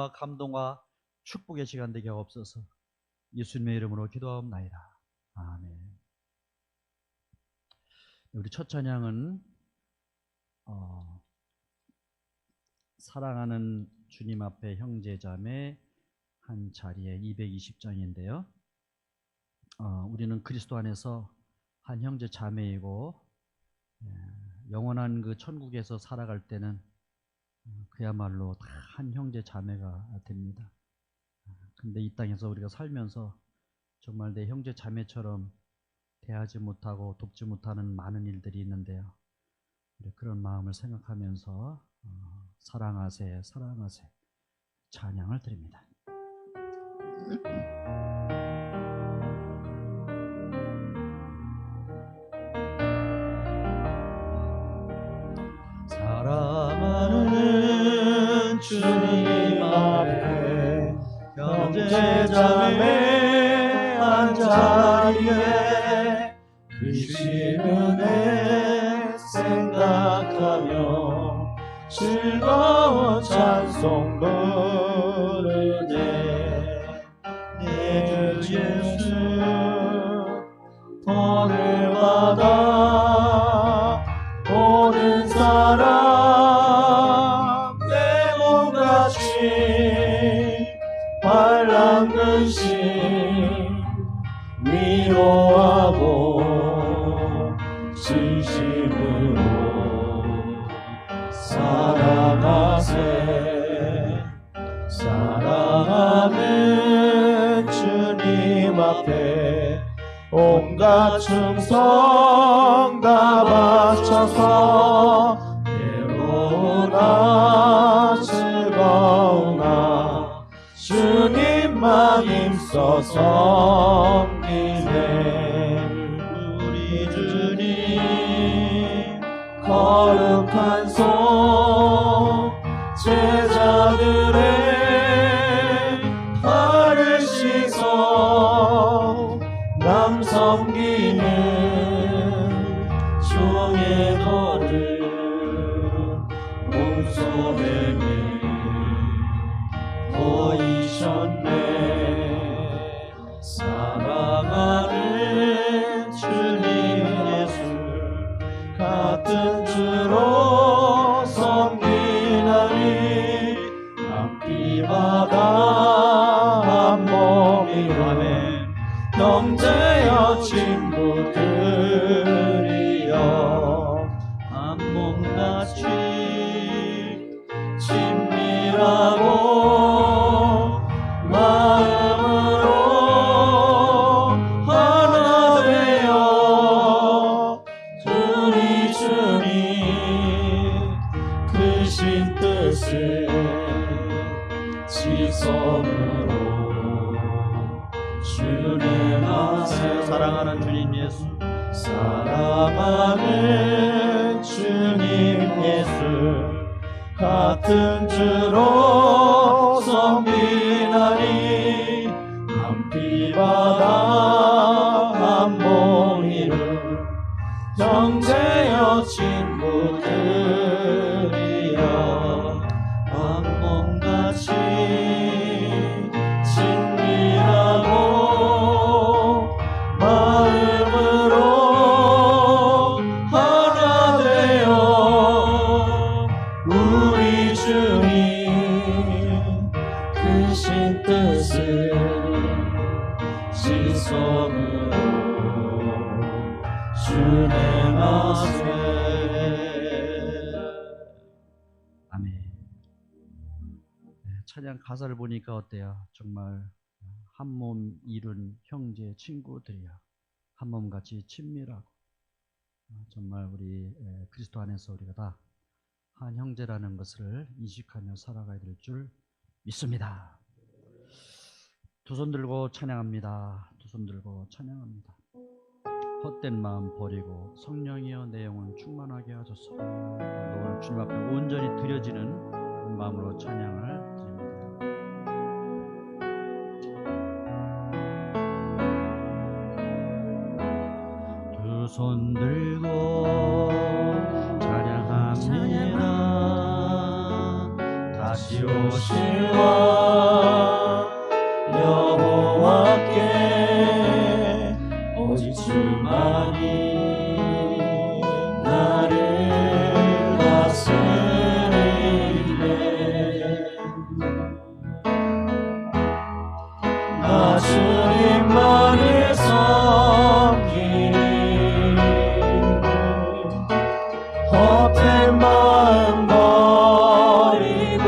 감동과 축복의 시간 되게 없어서 예수님의 이름으로 기도하옵나이다. 아멘. 우리 첫 찬양은 사랑하는 주님 앞에 형제자매 한 자리에 220장인데요. 우리는 그리스도 안에서 한 형제 자매이고 영원한 그 천국에서 살아갈 때는 그야말로 다 한 형제 자매가 됩니다. 근데 이 땅에서 우리가 살면서 정말 내 형제 자매처럼 대하지 못하고 돕지 못하는 많은 일들이 있는데요. 그런 마음을 생각하면서 사랑하세 사랑하세 찬양을 드립니다. 사랑하는 주님 앞에 형제자매 한 자리에 크신 은혜 생각하며 즐거운 찬송 부르네. 내 주 예수 번을 받아 모든 사람 내 몸같이 환난 근심 위로하고 진심으로 사랑하세. 사랑하는 주님 앞에 온갖 충성 다 바쳐서 괴로우나 즐거우나 주님만 힘써 섬기네. 우리 주님 거룩한 손 제자들의 발을 씻어 남 섬기는 종의 도를 몸소매에 보이셨네. 사랑하는 주님 예수 같은 주로 섬기나니 앞뒤마다 한 몸이라네. 형제여 친구들이여 한 몸같이 친밀하고 마음으로 하나 되어 우리 주님 크신 뜻을 지성으로 준행하세. 사랑하는 주님 예수 사랑하는 주님 예수 같은 주로 섬기나니 한 피바다 한 몸이를 형제여 친구들이여 한 몸같이 친밀하고 마음으로 하나 되어 우리 주님 크신 뜻을 지성으로 준행하세. 아멘. 찬양 가사를 보니까 어때요? 정말 한 몸 이룬 형제 친구들이야 한 몸같이 친밀하고 정말 우리 그리스도 안에서 우리가 다 한 형제라는 것을 인식하며 살아가야 될 줄 믿습니다. 두 손 들고 찬양합니다. 두 손 들고 찬양합니다. 헛된 마음 버리고 성령이여 내 영혼 충만하게 하소서. 오늘 주님 앞에 온전히 드려지는 그런 마음으로 찬양을 드립니다. 두 손 들고 찬양합니다. 다시 오실 왕 여호와께 오직 주만이 나를 다스리네. 나 주님만을 섬기니 헛된 마음 버리고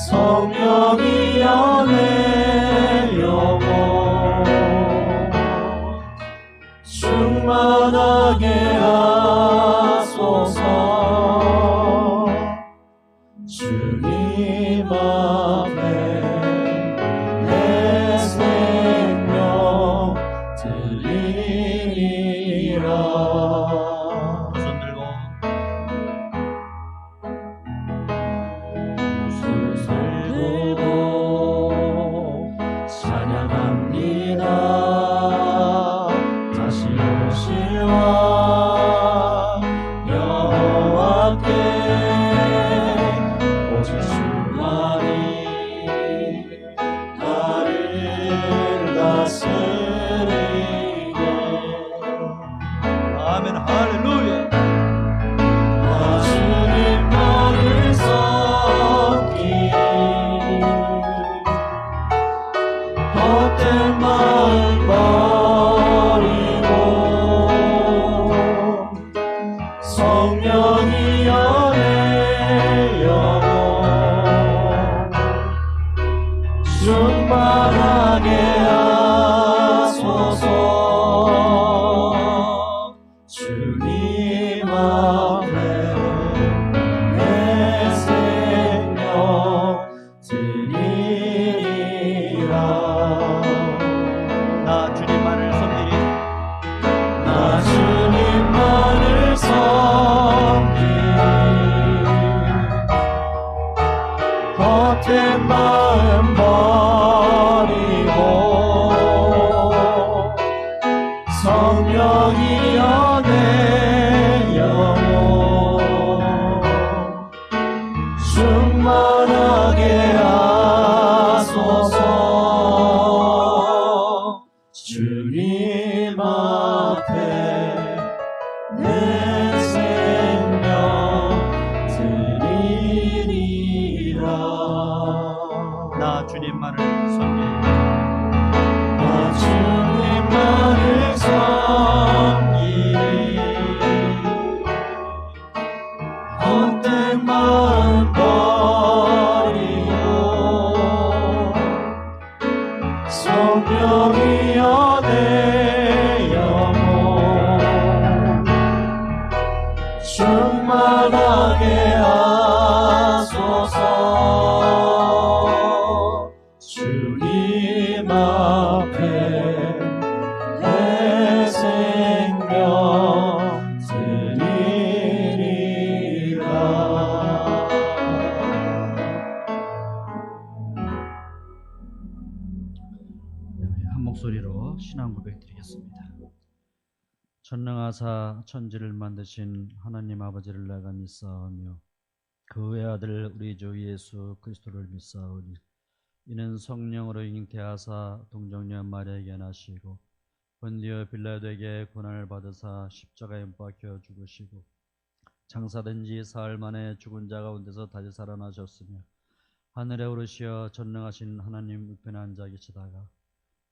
성령이여 내 영혼 충만하게 하소서. 주님 앞에 내 생명 드리리라. 손 들고 손 들고 찬양합니다. 다시 오실 왕 여호와께 오직 주만이 나를 다스리네. 아멘. 할렐루야. 나 주님만을 섬기니 헛된 마음 버리고 성령이여 내 영혼 충만하게 하소서. 주님 앞에 내 생명 드리리라. 나 주님만을 섬기리. 나 주님만을 섬기니 헛된 마음 버리고 성령이여 내 영혼 충만하게 하소서. 주님 앞에 내 생명 드리리라. 나 주님만을 섬기리. 나 주님만을 섬기니 헛된 마음 버리고 성령이여 내 영혼 충만하게 하소서. 주님 앞에 내 생명 드리리라. 네, 우리 한 목소리로 신앙 고백 드리겠습니다. 전능하사 천지를 만드신 하나님 아버지를 내가 믿사오며 그 외아들 우리 주 예수 그리스도를 믿사오니 이는 성령으로 잉태하사 동정녀 마리아에게 나시고 본디오 빌라도에게 고난을 받으사 십자가에 못 박혀 죽으시고 장사된 지 사흘 만에 죽은 자 가운데서 다시 살아나셨으며 하늘에 오르시어 전능하신 하나님 우편에 앉아 계시다가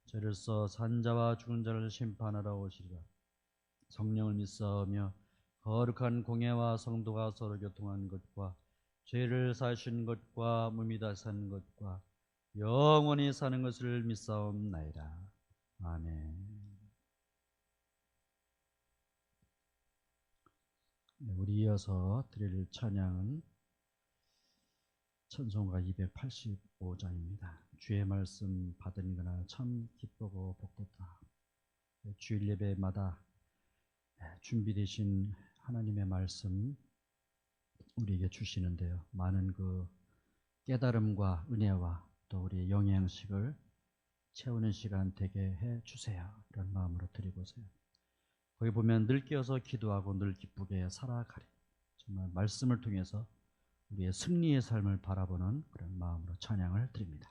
죄를써 산 자와 죽은 자를 심판하러 오시리라. 성령을 믿사오며 거룩한 공예와 성도가 서로 교통한 것과 죄를 사하신 것과 몸이 다시 사는 것과 영원히 사는 것을 믿사옵나이다. 아멘. 네, 우리 이어서 드릴 찬양은 찬송가 285장입니다. 주의 말씀 받은 그날 참 기쁘고 복됐다. 주일 예배마다 준비되신 하나님의 말씀 우리에게 주시는데요. 많은 그 깨달음과 은혜와 또 우리의 영양식을 채우는 시간 되게 해 주세요. 이런 마음으로 드리고서요. 거기 보면 늘 깨어서 기도하고 늘 기쁘게 살아가리. 정말 말씀을 통해서 우리의 승리의 삶을 바라보는 그런 마음으로 찬양을 드립니다.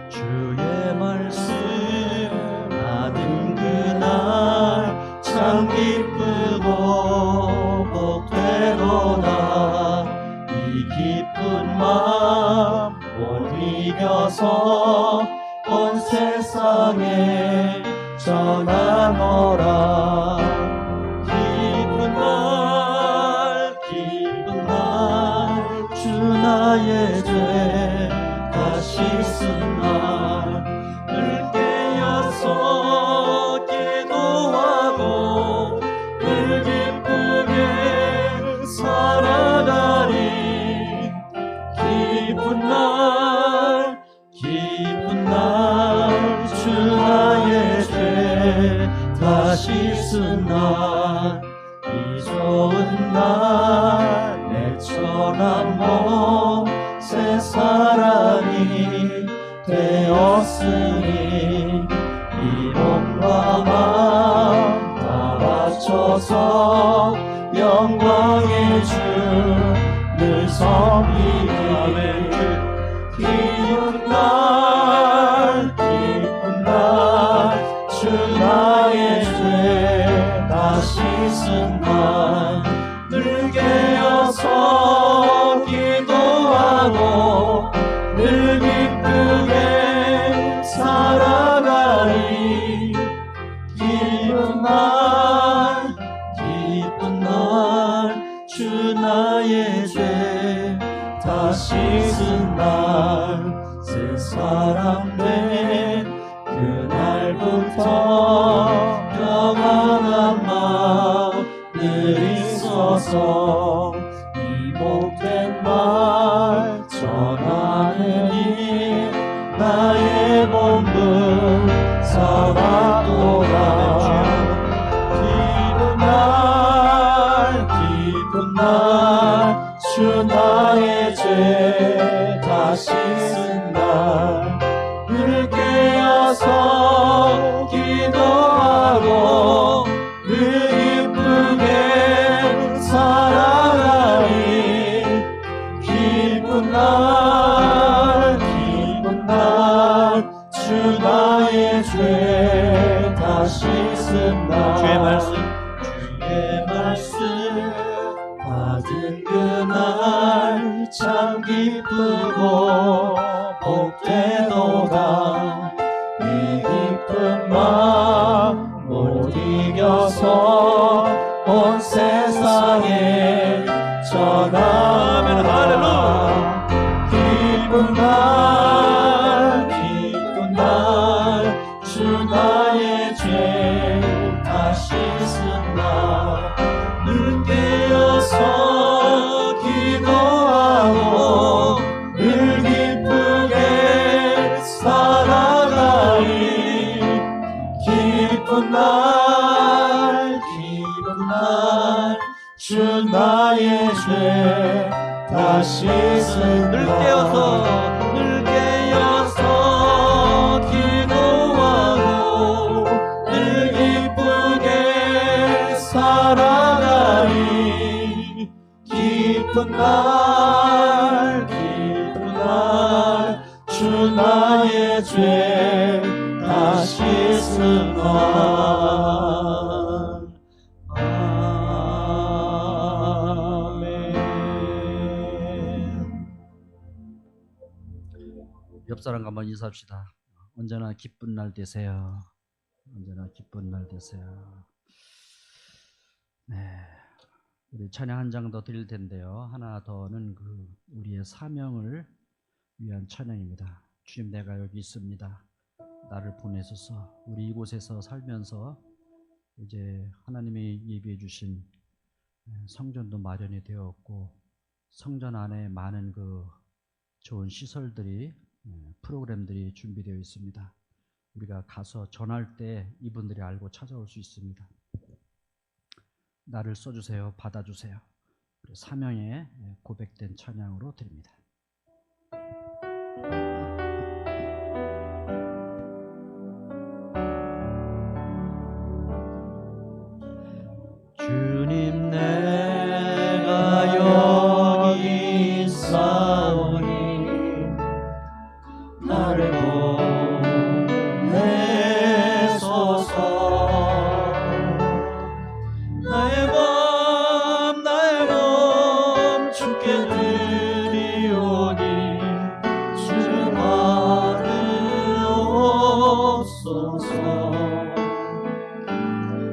주의 말씀 받은 그날 참 기쁘고 복되도다. 이 기쁜 마음 못 이겨서 온 세상에 전하노라. 기쁜 날 주 나의 죄 다 씻은 날 늘 깨어서 기도하고 늘 기쁘게 살아가리. 기쁜 날 주 나의 죄 다 씻은 날 이 좋은 날 내 천한 몸 새 사람이 되었으니 이 몸과 마음 다 바쳐서 영광의 주를 섬기리. 기쁜 날 주 나의 죄 다 씻은 날 늘 깨어서 기도하고 늘 기쁘게 살아가리. 기쁜 날 주 나의 죄 다 씻은 날 새 사람 된 그날부터 평안한 마음을 있어서 이 복된 말 전하느니 나의 본분 삼았도다. 기쁜 날 주 나의 죄 다 씻은 날 늘 깨어서 기도하고 늘 기쁘게 살아가리. 기쁜 날 주 나의 죄 다 씻은 날 주의 말씀 받은 그날 참 기쁘고 복되도다. 이 기쁜 마음 못 이겨서 온 세상에 전하면 할렐루야. 기쁜 날 주 나의 죄 다 씻은 날 늘 깨어서 기도하고 늘 기쁘게 살아가리. 기쁜 날 주 나의 죄 다 씻은 늘 깨어서 기도하고 늘 기쁘게 살아가리. 기쁜 날 주 나의 죄 다 씻은 날. 아멘. 옆 사람과 한번 인사합시다. 언제나 기쁜 날 되세요. 언제나 기쁜 날 되세요. 네, 우리 찬양 한 장 더 드릴 텐데요. 하나 더는 우리의 사명을 위한 찬양입니다. 주님, 내가 여기 있습니다. 나를 보내소서. 우리 이곳에서 살면서 이제 하나님이 예비해 주신 성전도 마련이 되었고, 성전 안에 많은 좋은 시설들이, 프로그램들이 준비되어 있습니다. 우리가 가서 전할 때 이분들이 알고 찾아올 수 있습니다. 나를 써주세요. 받아주세요. 사명에 고백된 찬양으로 드립니다.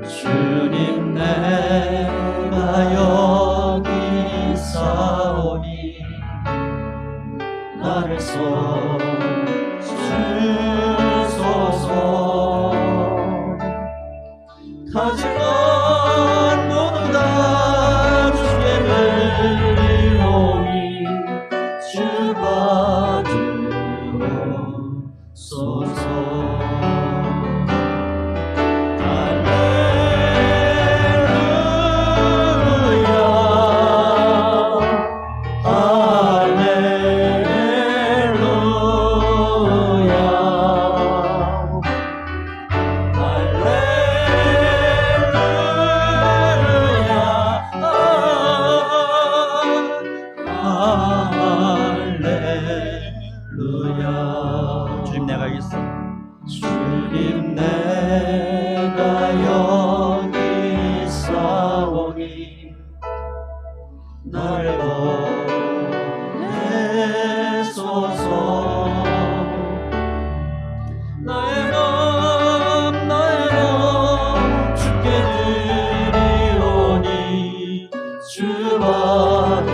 주님 내가 여기 있사오니 나를 써주소서. 가진 것 모두 다 주께 드리오니 주 받으옵소서. 주님 내가 여기 있어. 주님 내가 여기 있사오니 나를 보내소서. 나의 맘 주께 드리오니 주 받으옵소서.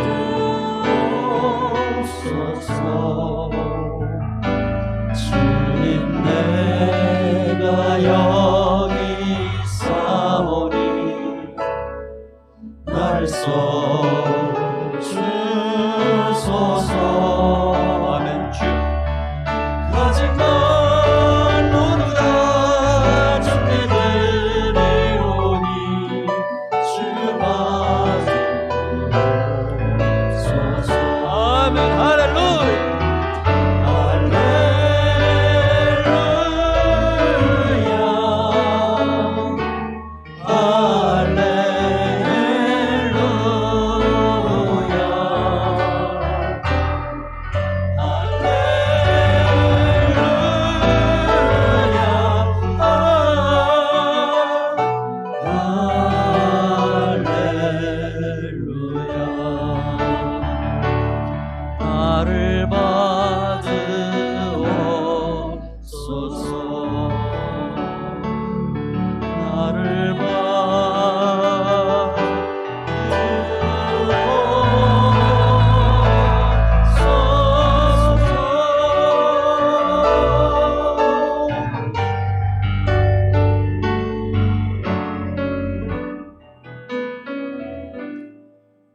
주님 내가 여기 있사오니 나를 써주소서. 아멘. 주 가진 것 모두 다 주께 드리오니 주 받으옵소서. 아멘. 할렐루야. 나를 받으옵소서. 나를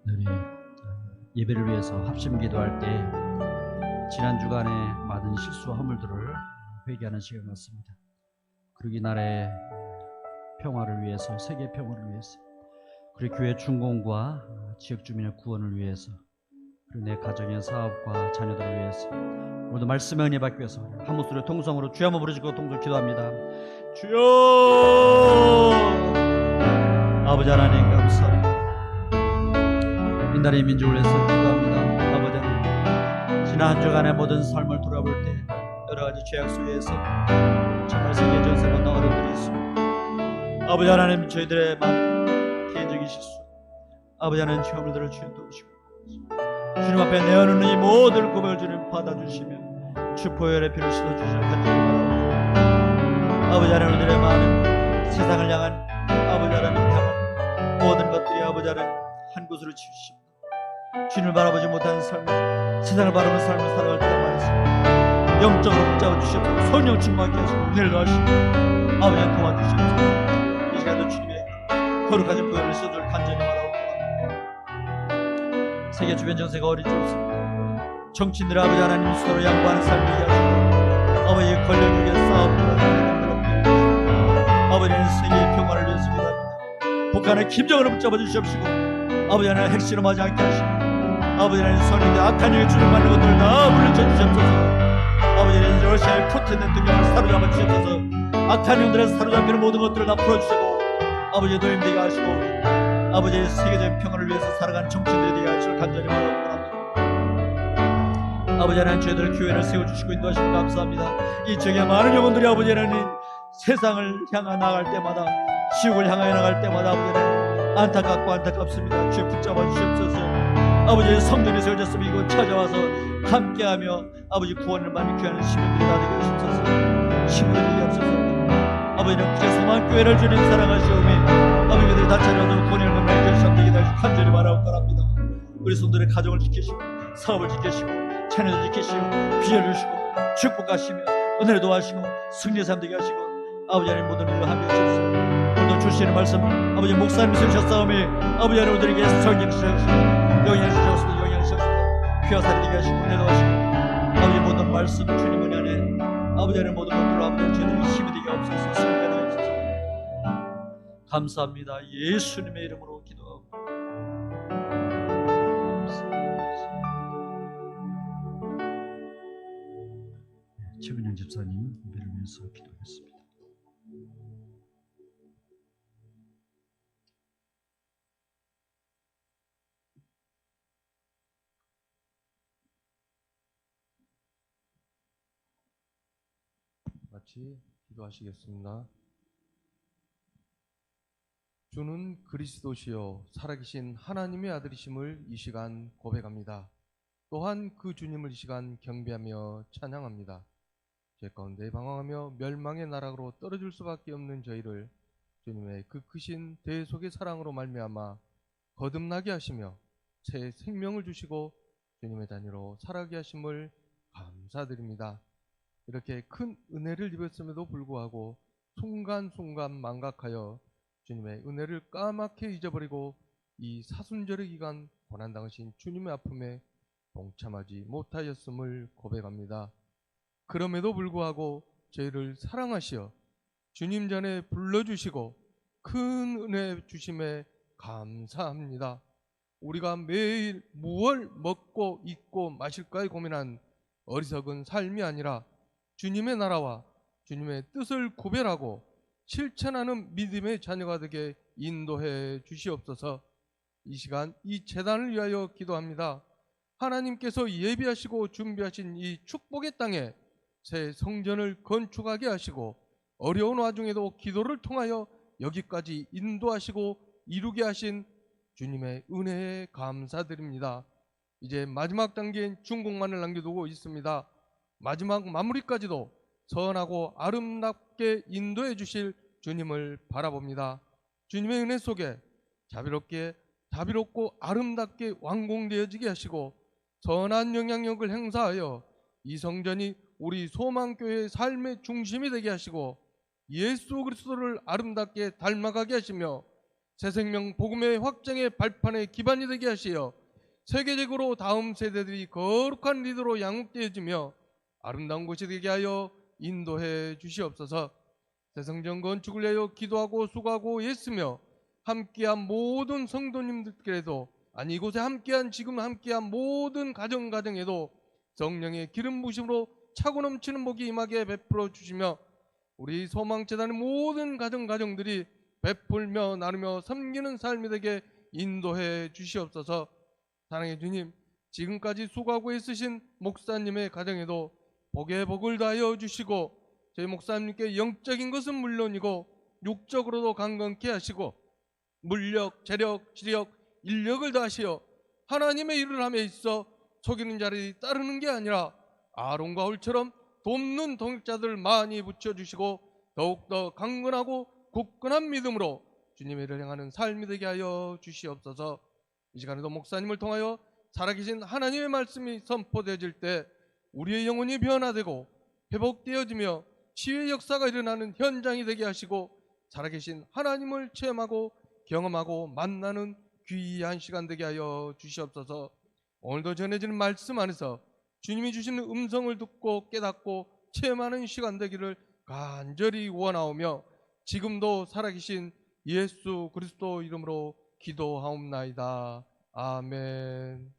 우리 예배를 위해서 합심 기도할 때 지난 주간에 많은 실수와 허물들을 회개하는 시간 같습니다. 그리고 이 나라의 평화를 위해서, 세계 평화를 위해서, 그리고 교회 중공과 지역 주민의 구원을 위해서, 그리고 내 가정의 사업과 자녀들을 위해서 오늘도 말씀의 은혜 받기 위해서 한 목소리로 통성으로 주여 한번 부르시고 통성 기도합니다. 주여! 아버지 하나님 감사합니다. 이 나라의 민족을 위해서 기도합니다. 아버지 하나님, 지난 한 주간의 모든 삶을 돌아볼 때 여러 가지 죄악 속에서 정말 세계 전세가 나 어려움들이 있습니다. 아버지 하나님, 저희들의 많은 개인적인 실수, 아버지 하나님 허물들을 주님 도우시고 주님 앞에 내어놓는 이 모든 고백을 주님 받아주시며 주 보혈의 피를 씻어주시는 간절히 바랍니다. 아버지 하나님, 우리들의 많은 세상을 향한 아버지 하나님 향한 모든 것들이 아버지 하나님 한 곳으로 치우십니다. 주님을 바라보지 못하는 삶, 세상을 바라보는 삶을 살아갈 때가 많습니다. 영적으로 붙잡아 주시옵소서. 성령 충만케 하시고 은혜를 더하시고 아버지 하나님 도와주시옵소서. 이 시간도 주님의 거룩하신 보혈을 쏟을 간절히 바라옵니다. 세계 주변 정세가 어리지없습니다. 정치인들 아버지 하나님 서로 양보하는 삶을 이해하시고 아버지의 권력에게 싸움을 아버지는 세계의 평화를 위해서 기도합니다. 북한의 김정은을 붙잡아 주시옵시고 아버지 하나님 핵실험하지 않게 하시고 아버지 하나님 선인데 악한 영에 주를 받는 것들을 다 물리쳐 주시옵소서. 아버지 하나님 러시아의 푸틴 대통령을 사로잡아 주시옵소서. 악한 영들에서 사로잡히는 모든 것들을 다 풀어주시고 아버지 도움되게 하시고 아버지의 세계적인 평화를 위해서 살아가는 정치인들이 되게 하시길 간절히 바랍니다. 아버지 하나님, 저희들 교회를 세워주시고 인도하시고 감사합니다. 이 지역에 많은 영혼들이 아버지 하나님 세상을 향해 나갈 때마다, 지옥을 향하여 나갈 때마다 아버지 하나님 안타깝고 안타깝습니다. 주여 붙잡아 주시옵소서. 아버지의 성전이 세워졌으면 이곳 찾아와서 함께하며 아버지 구원을 많이 귀하는 시민들이 다 되게 하시옵소서. 시민들이 되게 하옵소서. 아버지는 그저 소망교회를 주님 사랑하시오며 아버지 그들이 다처럼 본인을 만날 결심 되게 날 간절히 바라옵건합니다. 우리 손들의 가정을 지키시고 사업을 지키시고 자녀를 지키시고 비전을 주시고 축복하시며 은혜를 도와주시고 승리의 삶 되게 하시고 아버지 하나님 모든 일로 함께 하셔서 오늘도 주시는 말씀 아버지 목사님이 쓰셨사오며 아버지 하나님 우리에게 설명 주셔서 영향을 주셔서 영향을 주셔서 귀와 살이 되게 하시고 은혜 도와주시고 아버지 모든 말씀 주님 은혜 안에 아버지 하나님 모든 것들로 아버지 주님의 힘이 되게 없어서 승리가 되게 없어서 감사합니다. 예수님의 이름으로 기도하고 최근영 집사님 예배를 위해서 기도하겠습니다. 같이 기도하시겠습니다. 주는 그리스도시요 살아계신 하나님의 아들이심을 이 시간 고백합니다. 또한 그 주님을 이 시간 경배하며 찬양합니다. 죄 가운데 방황하며 멸망의 나락으로 떨어질 수밖에 없는 저희를 주님의 그 크신 대속의 사랑으로 말미암아 거듭나게 하시며 새 생명을 주시고 주님의 자녀로 살아게 하심을 감사드립니다. 이렇게 큰 은혜를 입었음에도 불구하고 순간순간 망각하여 주님의 은혜를 까맣게 잊어버리고 이 사순절의 기간 고난당하신 주님의 아픔에 동참하지 못하였음을 고백합니다. 그럼에도 불구하고 저희를 사랑하시어 주님 전에 불러주시고 큰 은혜 주심에 감사합니다. 우리가 매일 무엇을 먹고 입고 마실까에 고민한 어리석은 삶이 아니라 주님의 나라와 주님의 뜻을 구별하고 실천하는 믿음의 자녀가 되게 인도해 주시옵소서. 이 시간 이 제단을 위하여 기도합니다. 하나님께서 예비하시고 준비하신 이 축복의 땅에 새 성전을 건축하게 하시고 어려운 와중에도 기도를 통하여 여기까지 인도하시고 이루게 하신 주님의 은혜에 감사드립니다. 이제 마지막 단계인 중국만을 남겨두고 있습니다. 마지막 마무리까지도 선하고 아름답게 인도해 주실 주님을 바라봅니다. 주님의 은혜 속에 자비롭고 아름답게 완공되어지게 하시고 선한 영향력을 행사하여 이 성전이 우리 소망교회의 삶의 중심이 되게 하시고 예수 그리스도를 아름답게 닮아가게 하시며 새생명 복음의 확장의 발판의 기반이 되게 하시어 세계적으로 다음 세대들이 거룩한 리더로 양육되어지며 아름다운 곳이 되게 하여 인도해 주시옵소서. 새성전 건축을 위하여 기도하고 수고하고 애쓰며 함께한 모든 성도님들께도 아니 이곳에 지금 함께한 모든 가정에도 성령의 기름 부으심으로 차고 넘치는 복이 임하게 베풀어 주시며 우리 소망재단의 모든 가정들이 베풀며 나누며 섬기는 삶이 되게 인도해 주시옵소서. 사랑의 주님, 지금까지 수고하고 애쓰신 목사님의 가정에도 복의 복을 다하여 주시고 저희 목사님께 영적인 것은 물론이고 육적으로도 강건케 하시고 물력, 재력, 지력, 인력을 다하시어 하나님의 일을 함에 있어 속이는 자를 따르는 게 아니라 아론과 홀처럼 돕는 동역자들을 많이 붙여주시고 더욱더 강건하고 굳건한 믿음으로 주님의 일을 행하는 삶이 되게 하여 주시옵소서. 이 시간에도 목사님을 통하여 살아계신 하나님의 말씀이 선포되어질 때 우리의 영혼이 변화되고 회복되어지며 치유의 역사가 일어나는 현장이 되게 하시고 살아계신 하나님을 체험하고 경험하고 만나는 귀한 시간 되게 하여 주시옵소서. 오늘도 전해지는 말씀 안에서 주님이 주시는 음성을 듣고 깨닫고 체험하는 시간 되기를 간절히 원하오며 지금도 살아계신 예수 그리스도 이름으로 기도하옵나이다. 아멘.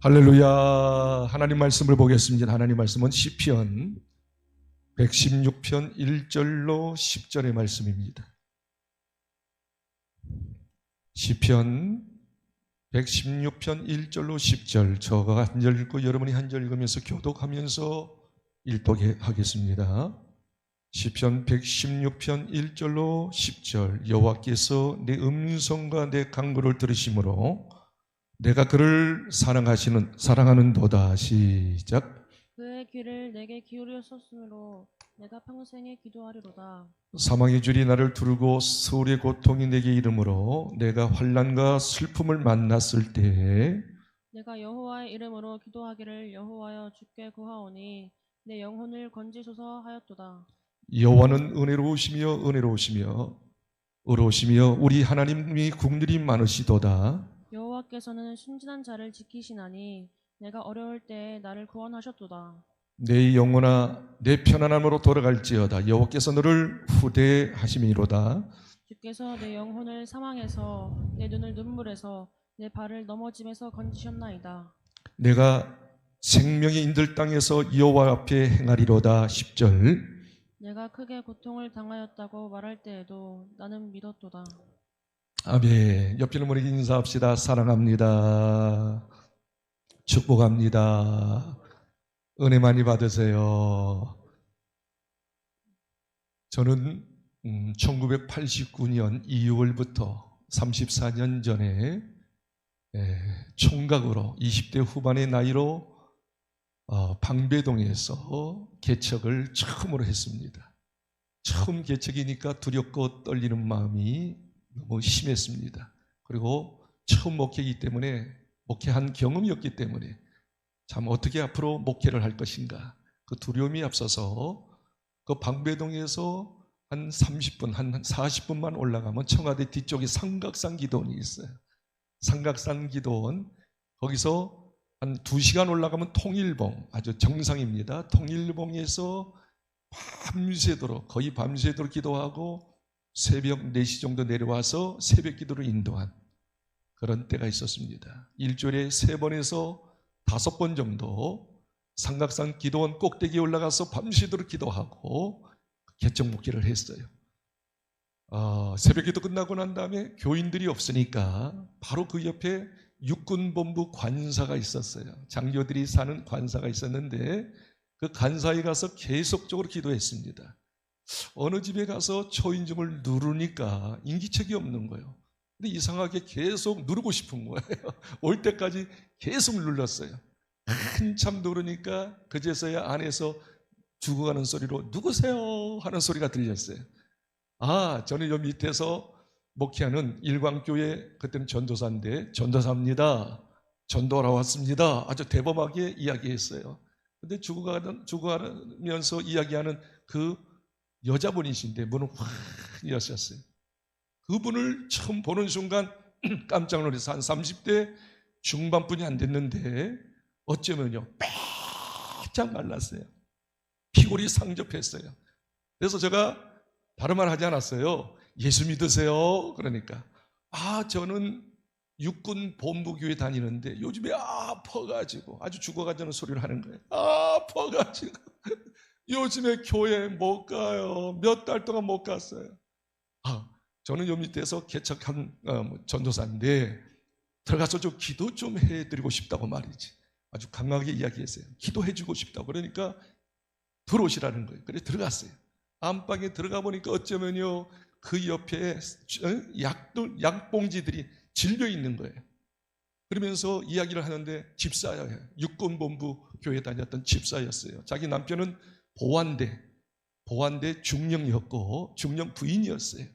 할렐루야. 하나님 말씀을 보겠습니다. 하나님 말씀은 시편 116편 1절로 10절의 말씀입니다. 시편 116편 1절로 10절, 저가 한 절 읽고 여러분이 한 절 읽으면서 교독하면서 일독하겠습니다. 시편 116편 1절로 10절. 여호와께서 내 음성과 내 간구를 들으심으로 내가 그를 사랑하는도다. 시작. 그의 귀를 내게 기울였었으므로 내가 평생에 기도하리로다. 사망의 줄이 나를 두르고 서울의 고통이 내게 이르므로 내가 환난과 슬픔을 만났을 때에 내가 여호와의 이름으로 기도하기를 여호와여 주께 구하오니 내 영혼을 건지소서 하였도다. 여호와는 은혜로우시며 우리 하나님이 국률이 많으시도다. 여호와께서는 순진한 자를 지키시나니 내가 어려울 때에 나를 구원하셨도다. 내 영혼아 내 편안함으로 돌아갈지어다. 여호와께서 너를 후대하심이로다. 주께서 내 영혼을 사망에서 내 눈을 눈물에서 내 발을 넘어짐에서 건지셨나이다. 내가 생명의 인들 땅에서 여호와 앞에 행하리로다. 10절. 내가 크게 고통을 당하였다고 말할 때에도 나는 믿었도다. 아멘. 옆에 있는 분에게 인사합시다. 사랑합니다. 축복합니다. 은혜 많이 받으세요. 저는 1989년 2월부터 34년 전에 총각으로 20대 후반의 나이로 방배동에서 개척을 처음으로 했습니다. 처음 개척이니까 두렵고 떨리는 마음이 너무 심했습니다. 그리고 처음 목회이기 때문에 목회한 경험이었기 때문에 참 어떻게 앞으로 목회를 할 것인가 그 두려움이 앞서서 그 방배동에서 한 30분, 한 40분만 올라가면 청와대 뒤쪽에 삼각산 기도원이 있어요. 삼각산 기도원, 거기서 한 2시간 올라가면 통일봉, 아주 정상입니다. 통일봉에서 거의 밤새도록 기도하고 새벽 4시 정도 내려와서 새벽 기도를 인도한 그런 때가 있었습니다. 일주일에 3번에서 5번 정도 삼각산 기도원 꼭대기에 올라가서 밤새도록 기도하고 개척 목회를 했어요. 새벽 기도 끝나고 난 다음에 교인들이 없으니까 바로 그 옆에 육군본부 관사가 있었어요. 장교들이 사는 관사가 있었는데 그 관사에 가서 계속적으로 기도했습니다. 어느 집에 가서 초인종을 누르니까 인기척이 없는 거예요. 근데 이상하게 계속 누르고 싶은 거예요. 올 때까지 계속 눌렀어요. 한참 누르니까 그제서야 안에서 죽어가는 소리로 누구세요? 하는 소리가 들렸어요. 저는 요 밑에서 목회하는 일광교회, 그때는 전도사인데 전도사입니다. 전도하러 왔습니다. 아주 대범하게 이야기했어요. 근데 죽어가면서 이야기하는 그 여자분이신데 문을 확 여셨어요. 그분을 처음 보는 순간 깜짝 놀라서 한 30대 중반뿐이 안 됐는데 어쩌면요 빼짝 말랐어요. 피골이 상접했어요. 그래서 제가 다른 말 하지 않았어요. 예수 믿으세요? 그러니까 저는 육군 본부교회 다니는데 요즘에 아파가지고 아주 죽어가자는 소리를 하는 거예요. 아파가지고 요즘에 교회 못 가요. 몇 달 동안 못 갔어요. 저는 요 밑에서 개척한 전도사인데 들어가서 좀 기도 좀 해드리고 싶다고 말이지. 아주 강하게 이야기했어요. 기도해주고 싶다고. 그러니까 들어오시라는 거예요. 그래 들어갔어요. 안방에 들어가 보니까 어쩌면요 그 옆에 약봉지들이 질려 있는 거예요. 그러면서 이야기를 하는데 집사예요. 육군본부 교회 다녔던 집사였어요. 자기 남편은 보안대 중령이었고 중령 부인이었어요.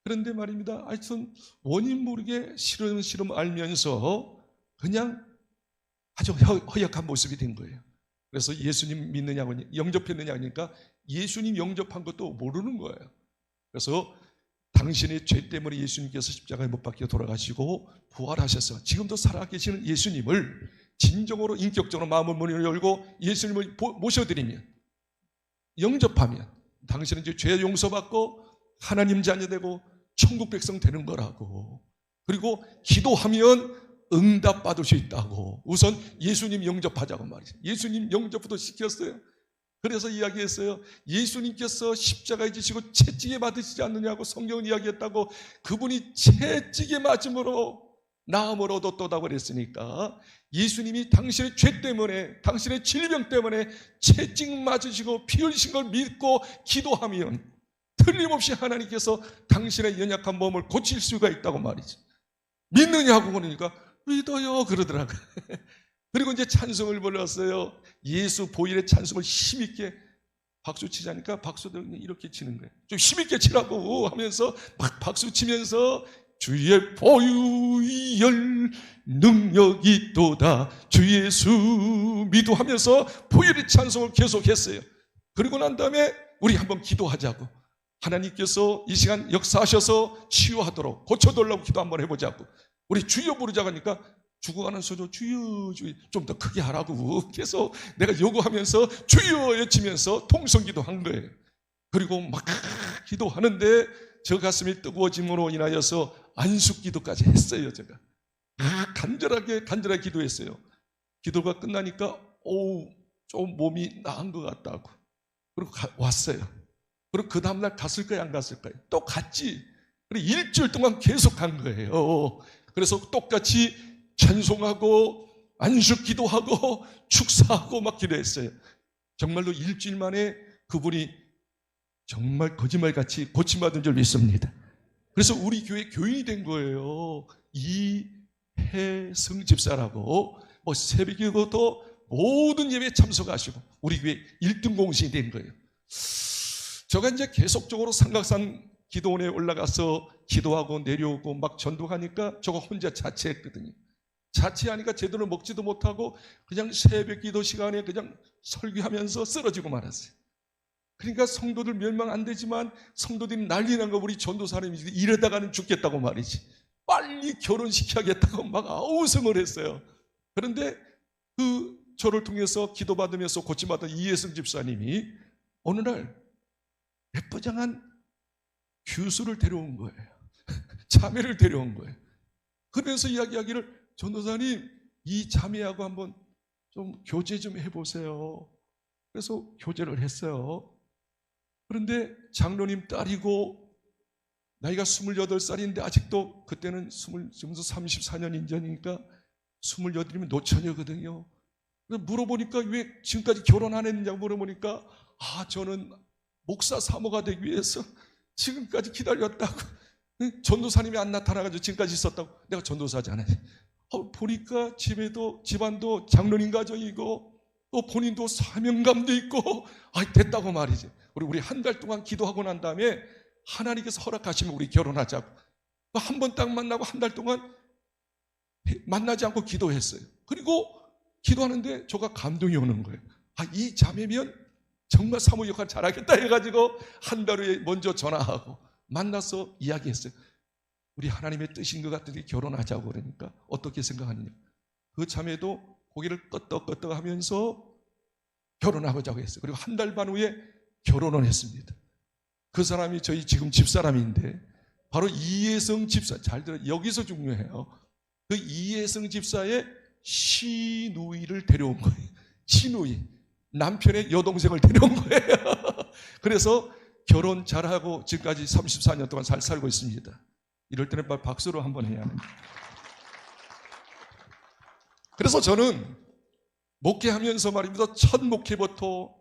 그런데 말입니다. 하여튼 원인 모르게 시름 알면서 그냥 아주 허약한 모습이 된 거예요. 그래서 예수님 믿느냐고 영접했느냐 하니까 예수님 영접한 것도 모르는 거예요. 그래서 당신의 죄 때문에 예수님께서 십자가에 못 박혀 돌아가시고 부활하셔서 지금도 살아계시는 예수님을 진정으로 인격적으로 마음의 문을 열고 예수님을 모셔드리면 영접하면 당신은 이제 죄 용서받고 하나님 자녀 되고 천국 백성 되는 거라고. 그리고 기도하면 응답받을 수 있다고. 우선 예수님 영접하자고 말이죠. 예수님 영접부터 시켰어요. 그래서 이야기했어요. 예수님께서 십자가에 지시고 채찍에 맞으시지 않느냐고 성경은 이야기했다고. 그분이 채찍에 맞음으로 나음을 얻었다고 그랬으니까 예수님이 당신의 죄 때문에, 당신의 질병 때문에 채찍 맞으시고 피 흘리신 걸 믿고 기도하면 틀림없이 하나님께서 당신의 연약한 몸을 고칠 수가 있다고 말이죠. 믿느냐고 그러니까 믿어요 그러더라고요. 그리고 이제 찬송을 불렀어요. 예수 보일의 찬송을 힘있게 박수 치자니까 박수도 이렇게 치는 거예요. 좀 힘있게 치라고 하면서 막 박수 치면서 주의 보혈 능력이 또다 주 예수 믿어 하면서 보혈의 찬송을 계속했어요. 그리고 난 다음에 우리 한번 기도하자고. 하나님께서 이 시간 역사하셔서 치유하도록 고쳐달라고 기도 한번 해보자고. 우리 주여 부르자고 하니까 죽어가는 소조 주여 주여 좀 더 크게 하라고 계속 내가 요구하면서 주여 외치면서 통성기도 한 거예요. 그리고 막 기도하는데 저 가슴이 뜨거워짐으로 인하여서 안식기도까지 했어요. 제가 간절하게 기도했어요. 기도가 끝나니까 좀 몸이 나은 것 같다고. 그리고 왔어요. 그리고 그 다음날 갔을까요 안 갔을까요? 또 갔지. 그리고 일주일 동안 계속 간 거예요. 그래서 똑같이 찬송하고 안식기도하고 축사하고 막 기도했어요. 정말로 일주일 만에 그분이 정말 거짓말같이 고침받은 줄 믿습니다. 그래서 우리 교회 교인이 된 거예요. 이혜성 집사라고 새벽기도도 모든 예배에 참석하시고 우리 교회 1등 공신이 된 거예요. 제가 이제 계속적으로 삼각산 기도원에 올라가서 기도하고 내려오고 막 전도하니까 저거 혼자 자취했거든요. 자취하니까 제대로 먹지도 못하고 그냥 새벽 기도 시간에 그냥 설교하면서 쓰러지고 말았어요. 그러니까 성도들 멸망 안 되지만 성도들이 난리 난 거 우리 전도사님이 이러다가는 죽겠다고 말이지. 빨리 결혼시켜야겠다고 막 아우성을 했어요. 그런데 저를 통해서 기도받으면서 고침받은 이혜성 집사님이 어느 날 예쁘장한 교수를 데려온 거예요. 자매를 데려온 거예요. 그러면서 이야기하기를 전도사님 이 자매하고 한번 좀 교제 좀 해보세요. 그래서 교제를 했어요. 그런데 장로님 딸이고 나이가 28살인데 아직도 그때는 지금서 34년 전이니까 28이면 노처녀거든요. 물어보니까 왜 지금까지 결혼 안 했느냐고 물어보니까 저는 목사 사모가 되기 위해서 지금까지 기다렸다고. 전도사님이 안 나타나가지고 지금까지 있었다고. 내가 전도사잖아요. 보니까 집안도 장로님 가정이고 또 본인도 사명감도 있고 됐다고 말이지. 우리 한 달 동안 기도하고 난 다음에 하나님께서 허락하시면 우리 결혼하자고. 한 번 딱 만나고 한 달 동안 만나지 않고 기도했어요. 그리고 기도하는데 저가 감동이 오는 거예요. 이 자매면 정말 사모 역할 잘하겠다 해가지고 한 달 후에 먼저 전화하고 만나서 이야기했어요. 우리 하나님의 뜻인 것 같은데 결혼하자고. 그러니까 어떻게 생각하느냐. 그 자매도 고개를 끄덕끄덕 하면서 결혼하자고 했어요. 그리고 한 달 반 후에 결혼을 했습니다. 그 사람이 저희 지금 집사람인데 바로 이혜성 집사. 잘 들어요. 여기서 중요해요. 그 이혜성 집사의 시누이를 데려온 거예요. 시누이. 남편의 여동생을 데려온 거예요. 그래서 결혼 잘하고 지금까지 34년 동안 잘 살고 있습니다. 이럴 때는 박수로 한번 해야 합니다. 그래서 저는 목회하면서 말입니다. 첫 목회부터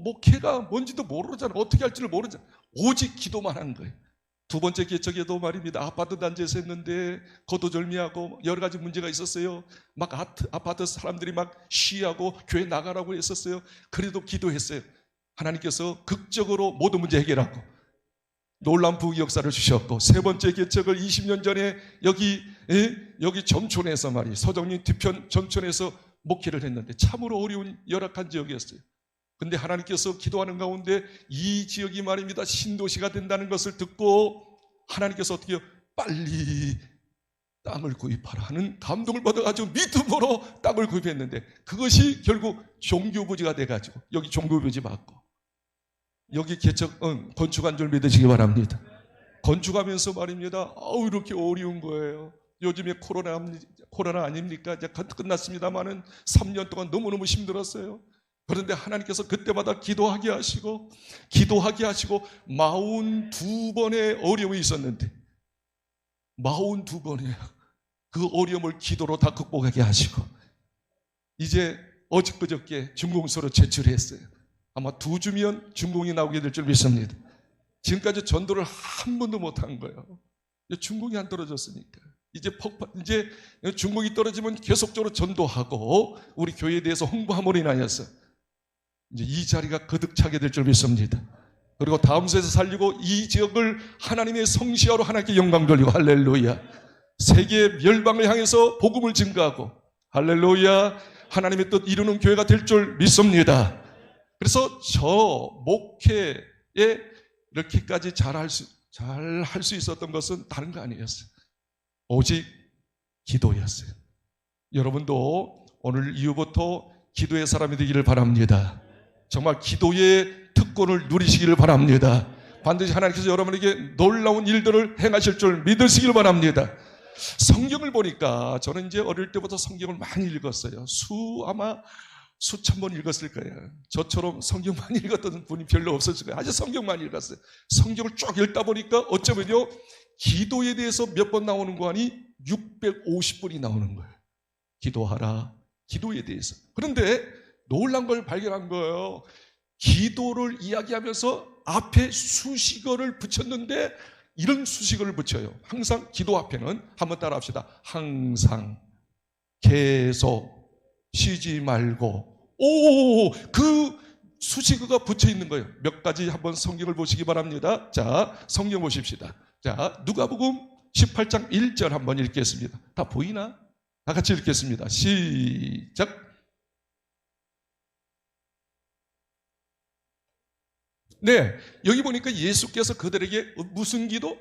목회가 뭔지도 모르잖아요. 어떻게 할지를 모르잖아요. 오직 기도만 한 거예요. 두 번째 개척에도 말입니다. 아파트 단지에서 했는데 거두절미하고 여러 가지 문제가 있었어요. 막 아파트 사람들이 막 시위하고 교회 나가라고 했었어요. 그래도 기도했어요. 하나님께서 극적으로 모든 문제 해결하고 놀라운 부귀 역사를 주셨고, 세 번째 개척을 20년 전에 여기 점촌에서 말이에요. 서정리 뒤편 점촌에서 목회를 했는데 참으로 어려운 열악한 지역이었어요. 근데 하나님께서 기도하는 가운데 이 지역이 말입니다. 신도시가 된다는 것을 듣고 하나님께서 어떻게 빨리 땅을 구입하라 하는 감동을 받아가지고 믿음으로 땅을 구입했는데 그것이 결국 종교부지가 돼가지고 여기 종교부지 받고 여기 개척 건축한 줄 믿으시기 바랍니다. 건축하면서 말입니다. 이렇게 어려운 거예요. 요즘에 코로나 아닙니까? 이제 끝났습니다만은 3년 동안 너무너무 힘들었어요. 그런데 하나님께서 그때마다 기도하게 하시고 42번의 어려움이 있었는데 42번이에요. 그 어려움을 기도로 다 극복하게 하시고 이제 어저께 준공서로 제출했어요. 아마 2주면 준공이 나오게 될 줄 믿습니다. 지금까지 전도를 한 번도 못한 거예요. 준공이 안 떨어졌으니까. 이제 준공이 떨어지면 계속적으로 전도하고 우리 교회에 대해서 홍보함으로 인하여서 이제 이 자리가 거듭 차게 될 줄 믿습니다. 그리고 다음 세대 살리고 이 지역을 하나님의 성시하로 하나님께 영광 돌리고 할렐루야. 세계 멸방을 향해서 복음을 증거하고 할렐루야. 하나님의 뜻 이루는 교회가 될 줄 믿습니다. 그래서 저 목회에 이렇게까지 잘 할 수 있었던 것은 다른 거 아니었어요. 오직 기도였어요. 여러분도 오늘 이후부터 기도의 사람이 되기를 바랍니다. 정말 기도의 특권을 누리시기를 바랍니다. 반드시 하나님께서 여러분에게 놀라운 일들을 행하실 줄 믿으시기를 바랍니다. 성경을 보니까 저는 이제 어릴 때부터 성경을 많이 읽었어요. 아마 수천 번 읽었을 거예요. 저처럼 성경 많이 읽었던 분이 별로 없었을 거예요. 아주 성경 많이 읽었어요. 성경을 쭉 읽다 보니까 어쩌면요 기도에 대해서 몇 번 나오는 거 아니 650번이 나오는 거예요. 기도하라. 기도에 대해서. 그런데 놀란 걸 발견한 거예요. 기도를 이야기하면서 앞에 수식어를 붙였는데 이런 수식어를 붙여요. 항상 기도 앞에는 한번 따라 합시다. 항상, 계속, 쉬지 말고. 그 수식어가 붙여 있는 거예요. 몇 가지 한번 성경을 보시기 바랍니다. 자, 성경 보십시다. 자, 누가복음 18장 1절 한번 읽겠습니다. 다 보이나? 다 같이 읽겠습니다. 시작. 네, 여기 보니까 예수께서 그들에게 무슨 기도?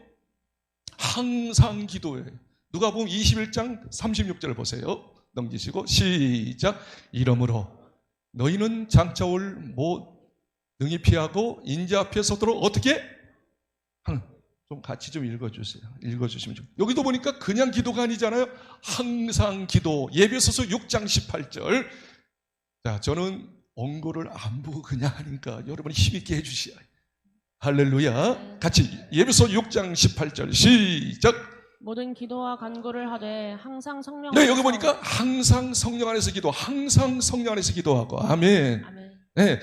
항상 기도예요. 누가복음 21장 36절 보세요. 넘기시고 시작. 이러므로 너희는 장차 올 능히 피하고 인자 앞에 서도록 어떻게? 좀 같이 좀 읽어주세요. 읽어주시면 좀. 여기도 보니까 그냥 기도가 아니잖아요. 항상 기도. 예배소서 6장 18절. 자, 저는 원고를 안 보고 그냥 하니까 여러분이 힘있게 해주셔야 해요. 할렐루야. 같이 예배소 6장 18절 시작. 모든 기도와 간구를 하되 항상 성령 네, 여기 보니까 항상 성령 안에서 기도, 항상 성령 안에서 기도하고. 아멘. 아멘. 네,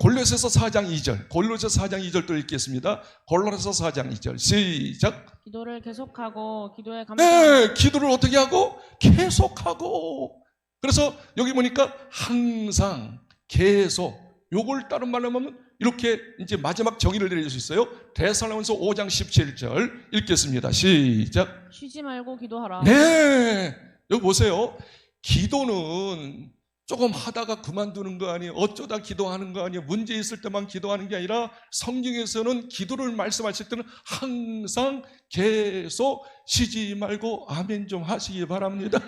골로새서 4장 2절, 골로새서 4장 2절 또 읽겠습니다. 골로새서 4장 2절 시작. 기도를 계속하고 기도에 네, 기도를 어떻게 하고? 계속하고. 그래서 여기 보니까 항상, 계속. 요걸 다른 말로 하면 이렇게 이제 마지막 정의를 내릴 수 있어요. 데살로니가서 5장 17절 읽겠습니다. 시작. 쉬지 말고 기도하라. 네, 여기 보세요. 기도는 조금 하다가 그만두는 거 아니에요. 어쩌다 기도하는 거 아니에요. 문제 있을 때만 기도하는 게 아니라 성경에서는 기도를 말씀하실 때는 항상 계속 쉬지 말고 아멘 좀 하시기 바랍니다.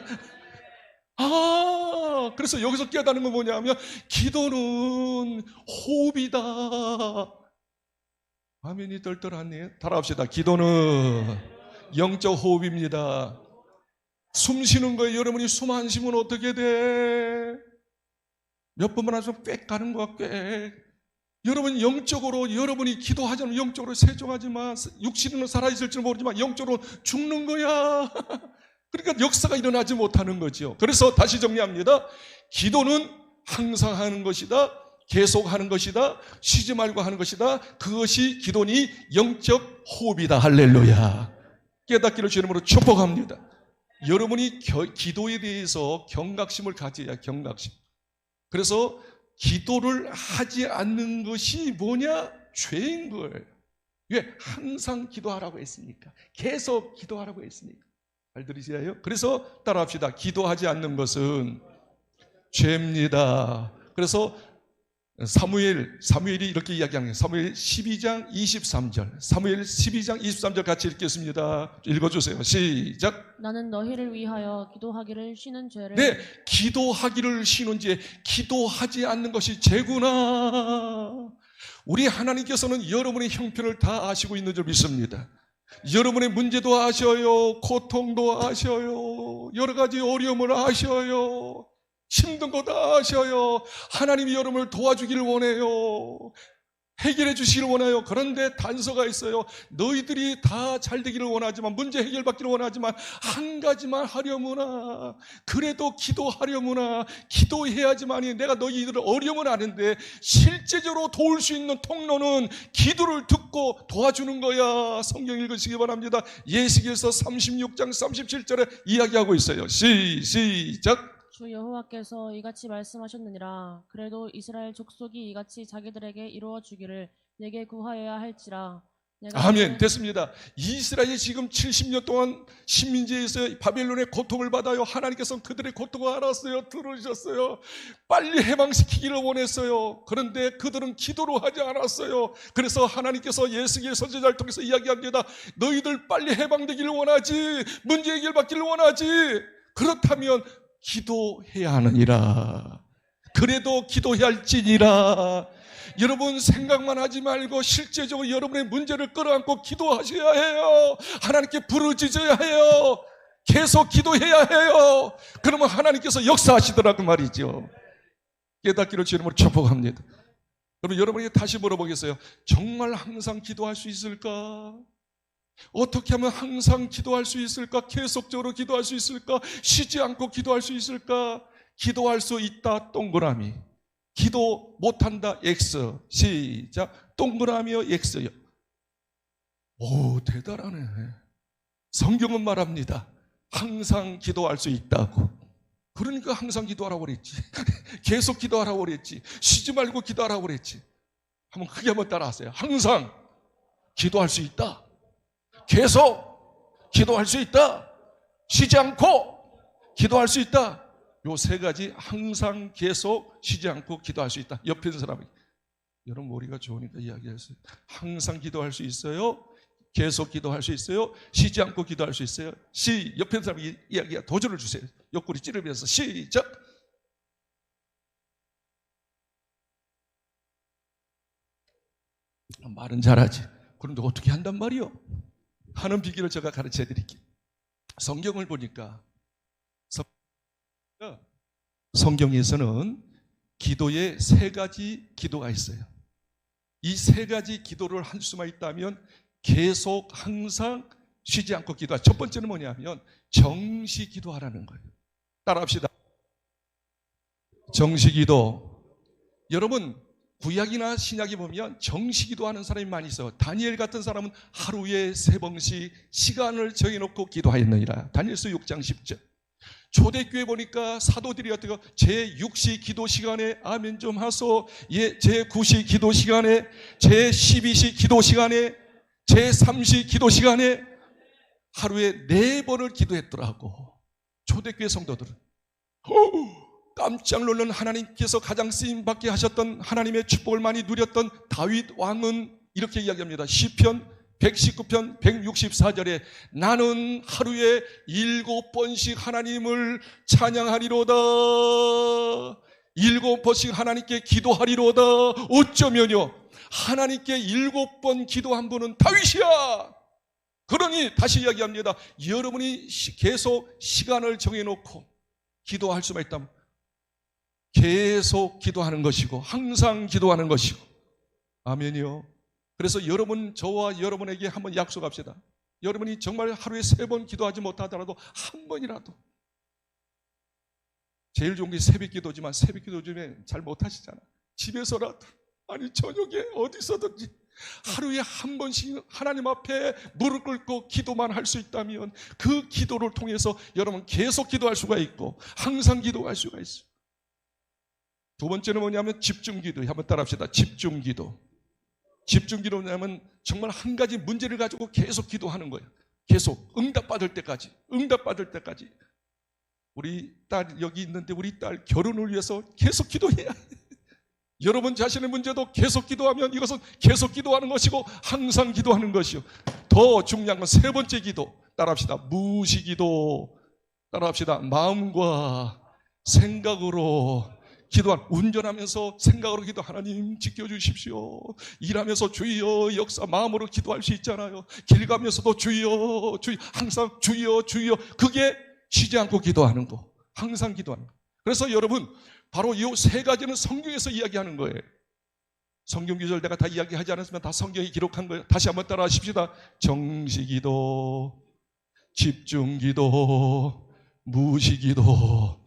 그래서 여기서 깨닫는 건 뭐냐면 기도는 호흡이다. 아멘이 떨떨하네요. 따라합시다. 기도는 영적 호흡입니다. 숨 쉬는 거예요. 여러분이 숨 안 쉬면 어떻게 돼? 몇 번만 하면 꽥 가는 거야, 꽥. 여러분 영적으로 여러분이 기도하자면 영적으로 세종하지만 육신으로 살아있을지 모르지만 영적으로 죽는 거야. 그러니까 역사가 일어나지 못하는 거죠. 그래서 다시 정리합니다. 기도는 항상 하는 것이다. 계속 하는 것이다. 쉬지 말고 하는 것이다. 그것이 기도니 영적 호흡이다. 할렐루야. 깨닫기를 주님으로 축복합니다. 여러분이 기도에 대해서 경각심을 가져야 경각심. 그래서 기도를 하지 않는 것이 뭐냐? 죄인 거예요. 왜? 항상 기도하라고 했으니까. 계속 기도하라고 했으니까. 잘 들으세요? 그래서 따라합시다. 기도하지 않는 것은 죄입니다. 그래서 사무엘이 이렇게 이야기하는 거예요. 사무엘 12장 23절. 사무엘 12장 23절 같이 읽겠습니다. 읽어주세요. 시작. 나는 너희를 위하여 기도하기를 쉬는 죄를. 네, 기도하기를 쉬는 죄. 기도하지 않는 것이 죄구나. 우리 하나님께서는 여러분의 형편을 다 아시고 있는 줄 믿습니다. 여러분의 문제도 아셔요. 고통도 아셔요. 여러 가지 어려움을 아셔요. 힘든 거 다 아셔요. 하나님이 여러분을 도와주기를 원해요. 해결해 주시기를 원해요. 그런데 단서가 있어요. 너희들이 다 잘 되기를 원하지만, 문제 해결받기를 원하지만 한 가지만 하려무나, 그래도 기도하려무나, 기도해야지만이 내가 너희들을 어려움은 아는데 실제적으로 도울 수 있는 통로는 기도를 듣고 도와주는 거야. 성경 읽으시기 바랍니다. 예시기에서 36장 37절에 이야기하고 있어요. 시작. 주 여호와께서 이같이 말씀하셨느니라. 그래도 이스라엘 족속이 이같이 자기들에게 이루어 주기를 내게 구하여야 할지라. 내가 아멘. 됐습니다. 이스라엘이 지금 70년 동안 식민지에서 바벨론의 고통을 받아요. 하나님께서는 그들의 고통을 알았어요. 들으셨어요. 빨리 해방시키기를 원했어요. 그런데 그들은 기도로 하지 않았어요. 그래서 하나님께서 예수기의 선지자를 통해서 이야기합니다. 너희들 빨리 해방되기를 원하지, 문제 해결받기를 원하지, 그렇다면 기도해야 하느니라. 그래도 기도해야 할지니라. 여러분 생각만 하지 말고 실제적으로 여러분의 문제를 끌어안고 기도하셔야 해요. 하나님께 부르짖어야 해요. 계속 기도해야 해요. 그러면 하나님께서 역사하시더라고 말이죠. 깨닫기를 주님으로 축복합니다. 그럼 여러분에게 다시 물어보겠어요. 정말 항상 기도할 수 있을까? 어떻게 하면 항상 기도할 수 있을까? 계속적으로 기도할 수 있을까? 쉬지 않고 기도할 수 있을까? 기도할 수 있다, 동그라미. 기도 못한다, X. 시작. 동그라미요, X요. 오, 대단하네. 성경은 말합니다. 항상 기도할 수 있다고. 그러니까 항상 기도하라고 그랬지. 계속 기도하라고 그랬지. 쉬지 말고 기도하라고 그랬지. 한번 크게 한번 따라하세요. 항상 기도할 수 있다. 계속 기도할 수 있다. 쉬지 않고 기도할 수 있다. 요 세 가지, 항상 계속 쉬지 않고 기도할 수 있다. 옆에 있는 사람에게, 여러분 머리가 좋으니까 이야기하세요. 항상 기도할 수 있어요. 계속 기도할 수 있어요. 쉬지 않고 기도할 수 있어요. 옆에 있는 사람에게 이야기야. 도전을 주세요. 옆구리 찌르면서 시작. 말은 잘하지. 그런데 어떻게 한단 말이요? 하는 비결을 제가 가르쳐 드릴게요. 성경을 보니까 성경에서는 기도에 세 가지 기도가 있어요. 이 세 가지 기도를 할 수만 있다면 계속 항상 쉬지 않고 기도하. 첫 번째는 뭐냐면 정시 기도하라는 거예요. 따라합시다. 정시 기도. 여러분 구약이나 신약에 보면 정시 기도하는 사람이 많이 있어요. 다니엘 같은 사람은 하루에 3번씩 시간을 정해놓고 기도하였느니라. 다니엘서 6장 10절. 초대교회 보니까 사도들이 어떻게 제6시 기도 시간에 아멘 좀 하소, 제9시 기도 시간에, 제12시 기도 시간에, 제3시 기도 시간에 하루에 4번을 기도했더라고. 초대교회 성도들은. 깜짝 놀란 하나님께서 가장 쓰임받게 하셨던, 하나님의 축복을 많이 누렸던 다윗 왕은 이렇게 이야기합니다. 시편 119편 164절에 나는 하루에 7번씩 하나님을 찬양하리로다. 7번씩 하나님께 기도하리로다. 어쩌면요, 하나님께 7번 기도한 분은 다윗이야. 그러니 다시 이야기합니다. 여러분이 계속 시간을 정해놓고 기도할 수만 있다면 계속 기도하는 것이고 항상 기도하는 것이고. 아멘이요. 그래서 여러분, 저와 여러분에게 한번 약속합시다. 여러분이 정말 하루에 3번 기도하지 못하더라도 한 번이라도, 제일 좋은 게 새벽 기도지만 새벽 기도 중에 잘 못하시잖아. 집에서라도, 아니 저녁에 어디서든지 하루에 한 번씩 하나님 앞에 무릎 꿇고 기도만 할 수 있다면 그 기도를 통해서 여러분 계속 기도할 수가 있고 항상 기도할 수가 있어요. 두 번째는 뭐냐면 집중기도. 한번 따라합시다. 집중기도. 집중기도는 뭐냐면 정말 한 가지 문제를 가지고 계속 기도하는 거예요. 계속 응답받을 때까지. 응답받을 때까지. 우리 딸 여기 있는데 우리 딸 결혼을 위해서 계속 기도해야 해. 여러분 자신의 문제도 계속 기도하면 이것은 계속 기도하는 것이고 항상 기도하는 것이요. 더 중요한 건 세 번째 기도. 따라합시다. 무시기도. 따라합시다. 마음과 생각으로 운전하면서 생각으로 기도, 하나님 지켜주십시오. 일하면서 주여 역사, 마음으로 기도할 수 있잖아요. 길 가면서도 주여, 주여, 항상 주여, 주여. 그게 쉬지 않고 기도하는 거, 항상 기도하는 거. 그래서 여러분, 바로 이 세 가지는 성경에서 이야기하는 거예요. 성경 구절 내가 다 이야기하지 않았으면 다 성경이 기록한 거예요. 다시 한번 따라 하십시다. 정시기도, 집중기도, 무시기도.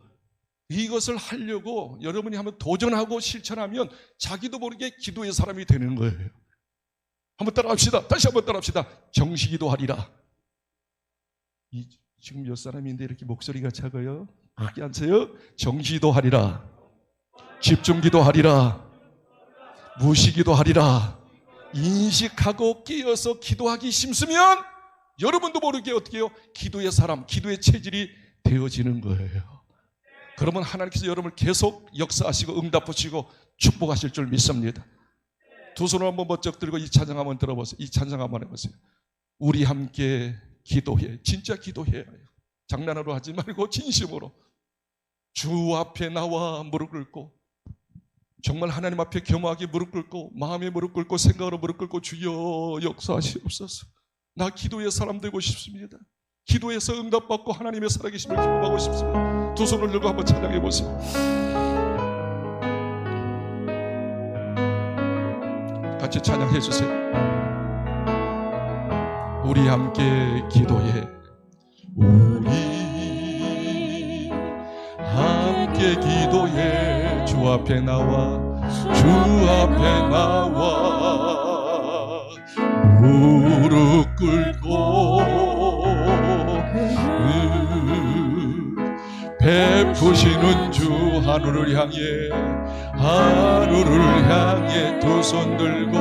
이것을 하려고 여러분이 한번 도전하고 실천하면 자기도 모르게 기도의 사람이 되는 거예요. 한번 따라합시다. 다시 한번 따라합시다. 정시기도 하리라. 지금 몇 사람인데 이렇게 목소리가 작아요? 밖에 앉으세요. 정시기도 하리라, 집중기도 하리라, 무시기도 하리라. 인식하고 끼어서 기도하기 힘쓰면 여러분도 모르게 어떻게 해요? 기도의 사람, 기도의 체질이 되어지는 거예요. 그러면 하나님께서 여러분을 계속 역사하시고 응답하시고 축복하실 줄 믿습니다. 두 손을 한번 번쩍 들고 이 찬양 한번 들어보세요. 이 찬양 한번 해보세요. 우리 함께 기도해. 진짜 기도해야 해요. 장난으로 하지 말고 진심으로 주 앞에 나와 무릎 꿇고, 정말 하나님 앞에 겸허하게 무릎 꿇고, 마음에 무릎 꿇고, 생각으로 무릎 꿇고, 주여 역사하시옵소서. 나 기도의 사람 되고 싶습니다. 기도에서 응답받고 하나님의 살아계심을 기뻐하고 싶습니다. 두 손을 들고 한번 찬양해 보세요. 같이 찬양해 주세요. 우리 함께 기도해. 우리 함께 기도해. 주 앞에 나와, 주 앞에 나와 무릎 꿇고 베푸시는 주 하늘을 향해, 하늘을 향해 두 손 들고,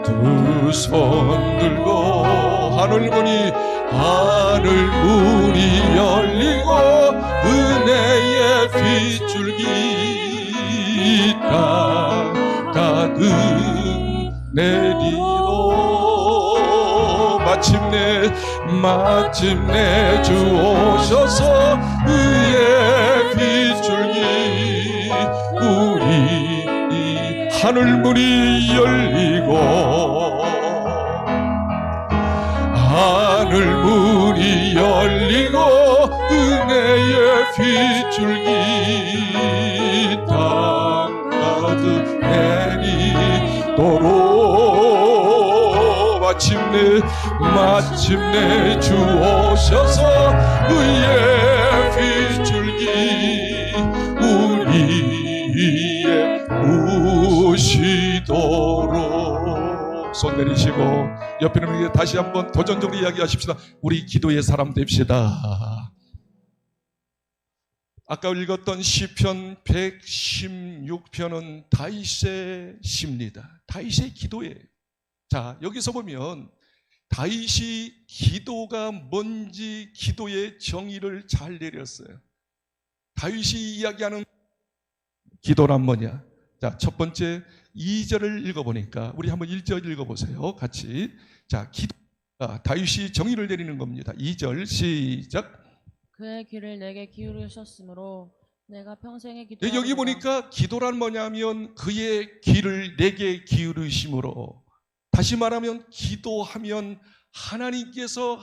두 손 들고 하늘 문이 열리고 은혜의 빗줄기 땅 가득 내리고 마침내 주 오셔서 의의 빗줄기 우리 하늘 문이 열리고, 하늘 문이 열리고 은혜의 빗줄기 땅 가득 내리도록 마침내 주 오셔서 의의 빗줄기 우리의 부시도록. 손 내리시고 옆에 있는 분에게 다시 한번 도전적으로 이야기하십시다. 우리 기도의 사람 됩시다. 아까 읽었던 시편 116편은 다윗의 시입니다. 다윗의 기도예요. 자, 여기서 보면 다윗이 기도가 뭔지 기도의 정의를 잘 내렸어요. 다윗이 이야기하는 기도란 뭐냐? 자, 첫 번째 2절을 읽어보니까 우리 한번 1절 읽어보세요. 같이. 자, 다윗이 정의를 내리는 겁니다. 2절 시작. 그의 귀를 내게 기울이셨으므로 내가 평생에 기도하리라. 여기 보니까 기도란 뭐냐면 그의 귀를 내게 기울이심으로. 다시 말하면 기도하면 하나님께서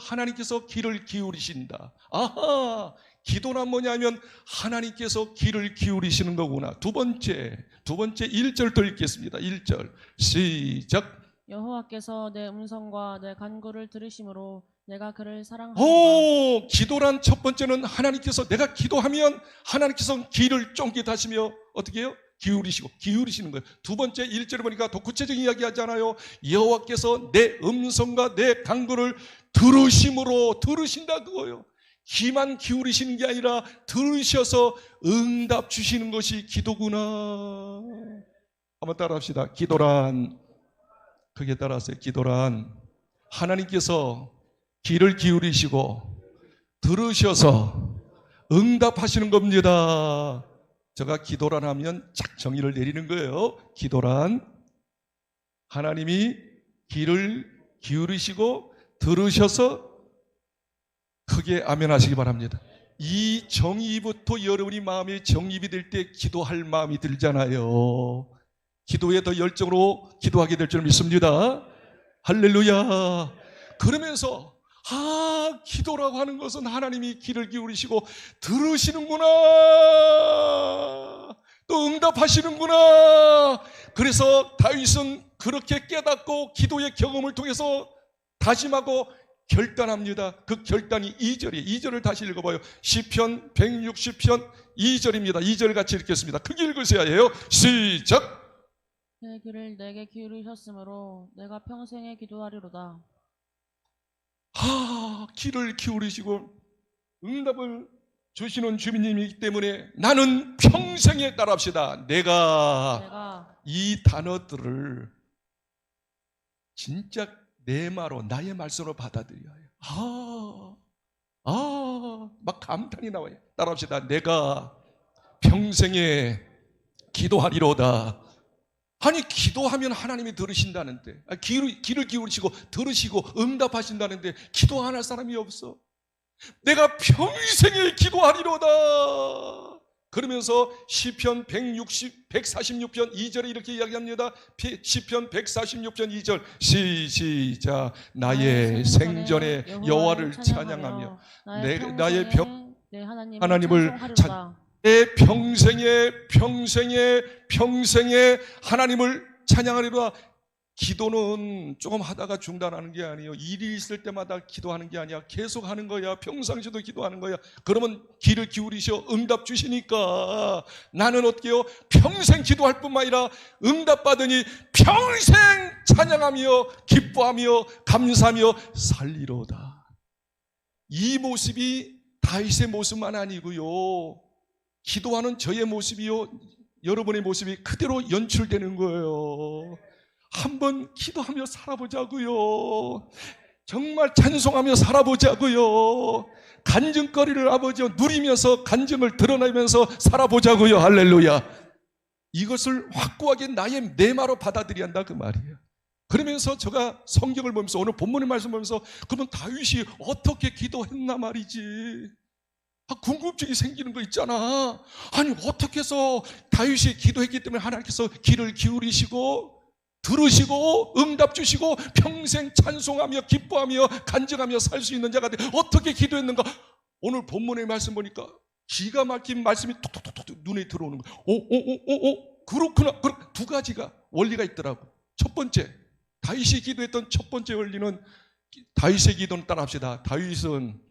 귀를 기울이신다. 아하, 기도란 뭐냐면 하나님께서 귀를 기울이시는 거구나. 두 번째 1절 더 읽겠습니다. 1절 시작. 여호와께서 내 음성과 내 간구를 들으심으로 내가 그를 사랑하노라. 오, 기도란 첫 번째는 하나님께서 내가 기도하면 하나님께서 귀를 쫑깃하시며 어떻게 해요? 기울이시는 거예요. 두 번째 1절에 보니까 더 구체적인 이야기 하잖아요. 여호와께서 내 음성과 내 간구를 들으심으로, 들으신다 그거예요. 귀만 기울이시는 게 아니라 들으셔서 응답 주시는 것이 기도구나. 한번 따라합시다. 기도란, 크게 따라하세요. 기도란 하나님께서 귀를 기울이시고 들으셔서 응답하시는 겁니다. 제가 기도란 하면 쫙 정의를 내리는 거예요. 기도란 하나님이 귀를 기울이시고 들으셔서 크게 아멘 하시기 바랍니다. 이 정의부터 여러분이 마음에 정립이 될 때 기도할 마음이 들잖아요. 기도에 더 열정으로 기도하게 될 줄 믿습니다. 할렐루야. 그러면서 기도라고 하는 것은 하나님이 귀를 기울이시고 들으시는구나, 또 응답하시는구나. 그래서 다윗은 그렇게 깨닫고 기도의 경험을 통해서 다짐하고 결단합니다. 그 결단이 2절을 다시 읽어봐요. 시편 160편 2절입니다. 2절 같이 읽겠습니다. 크게 읽으셔야 해요. 시작. 내 귀를 내게 기울이셨으므로 내가 평생에 기도하리로다. 귀를 기울이시고 응답을 주시는 주님이기 때문에 나는 평생에 따라합시다. 내가 이 단어들을 진짜 내 말로, 나의 말씀으로 받아들여야 해요. 막 감탄이 나와요. 따라합시다. 내가 평생에 기도하리로다. 아니, 기도하면 하나님이 들으신다는데, 귀를 기울이시고 들으시고 응답하신다는데 기도 안 할 사람이 없어. 내가 평생에 기도하리로다. 그러면서 시편 146편 2절에 이렇게 이야기합니다. 시편 146편 2절 시작. 나의 생전에 여호와를 찬양하며 나의 하나님을 내 평생에 하나님을 찬양하리로다. 기도는 조금 하다가 중단하는 게 아니에요. 일이 있을 때마다 기도하는 게 아니야. 계속 하는 거야. 평상시도 기도하는 거야. 그러면 귀를 기울이셔 응답 주시니까 나는 어떻게 해요? 평생 기도할 뿐만 아니라 응답 받으니 평생 찬양하며 기뻐하며 감사하며 살리로다. 이 모습이 다윗의 모습만 아니고요, 기도하는 저의 모습이요, 여러분의 모습이 그대로 연출되는 거예요. 한번 기도하며 살아보자고요. 정말 찬송하며 살아보자고요. 간증거리를 아버지와 누리면서 간증을 드러내면서 살아보자고요. 할렐루야. 이것을 확고하게 내 말로 받아들여야 한다 그 말이에요. 그러면서 제가 성경을 보면서 오늘 본문의 말씀 보면서 그러면 다윗이 어떻게 기도했나 말이지. 궁금증이 생기는 거 있잖아. 아니, 어떻게 해서 다윗이 기도했기 때문에 하나님께서 귀를 기울이시고 들으시고 응답 주시고 평생 찬송하며 기뻐하며 간증하며 살 수 있는 자가 어떻게 기도했는가. 오늘 본문의 말씀 보니까 기가 막힌 말씀이 톡톡톡톡 눈에 들어오는 거예요. 그렇구나. 두 가지가 원리가 있더라고. 첫 번째, 다윗이 기도했던 첫 번째 원리는, 다윗의 기도는 따라합시다. 다윗은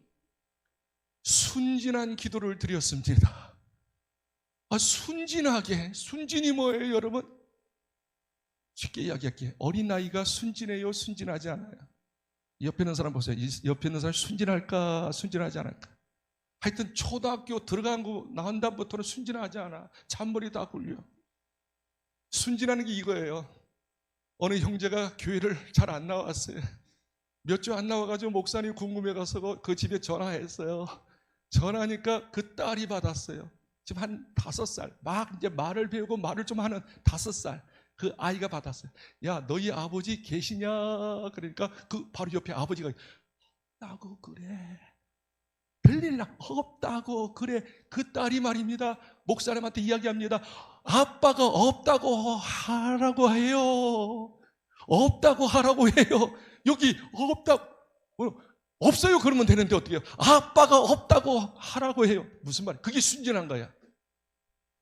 순진한 기도를 드렸습니다. 순진이 뭐예요, 여러분? 쉽게 이야기할게요. 어린아이가 순진해요, 순진하지 않아요? 옆에 있는 사람 보세요. 옆에 있는 사람 순진할까, 순진하지 않을까? 하여튼 초등학교 들어간 거 나온 다음부터는 순진하지 않아. 잔머리 다 굴려. 순진하는 게 이거예요. 어느 형제가 교회를 잘 안 나왔어요. 몇 주 안 나와가지고 목사님 궁금해 가서 그 집에 전화했어요. 전화하니까 그 딸이 받았어요. 지금 한 5살, 막 이제 말을 배우고 말을 좀 하는 5살. 그 아이가 받았어요. 야, 너희 아버지 계시냐? 그러니까 그 바로 옆에 아버지가 없다고 그래. 별일 없다고 그래. 그 딸이 말입니다. 목사님한테 이야기합니다. 아빠가 없다고 하라고 해요. 없다고 하라고 해요. 여기 없어요 그러면 되는데 어떻게 해요? 아빠가 없다고 하라고 해요. 무슨 말이야? 그게 순진한 거야.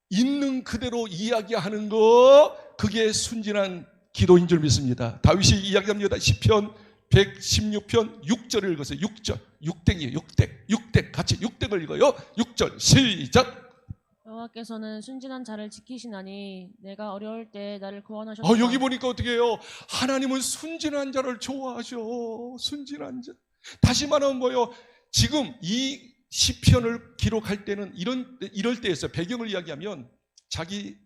있는 그대로 이야기하는 거, 그게 순진한 기도인 줄 믿습니다. 다윗이 이야기합니다. 시편 116편 6절을 읽으세요. 6절. 6땡이에요. 6땡. 같이 6땡을 읽어요. 6절 시작. 여호와께서는 순진한 자를 지키시나니 내가 어려울 때 나를 구원하셨다. 여기 보니까 어떻게 해요? 하나님은 순진한 자를 좋아하셔. 순진한 자. 다시 말하면 뭐예요? 지금 이 시편을 기록할 때는 이럴 때였어요. 배경을 이야기하면 자기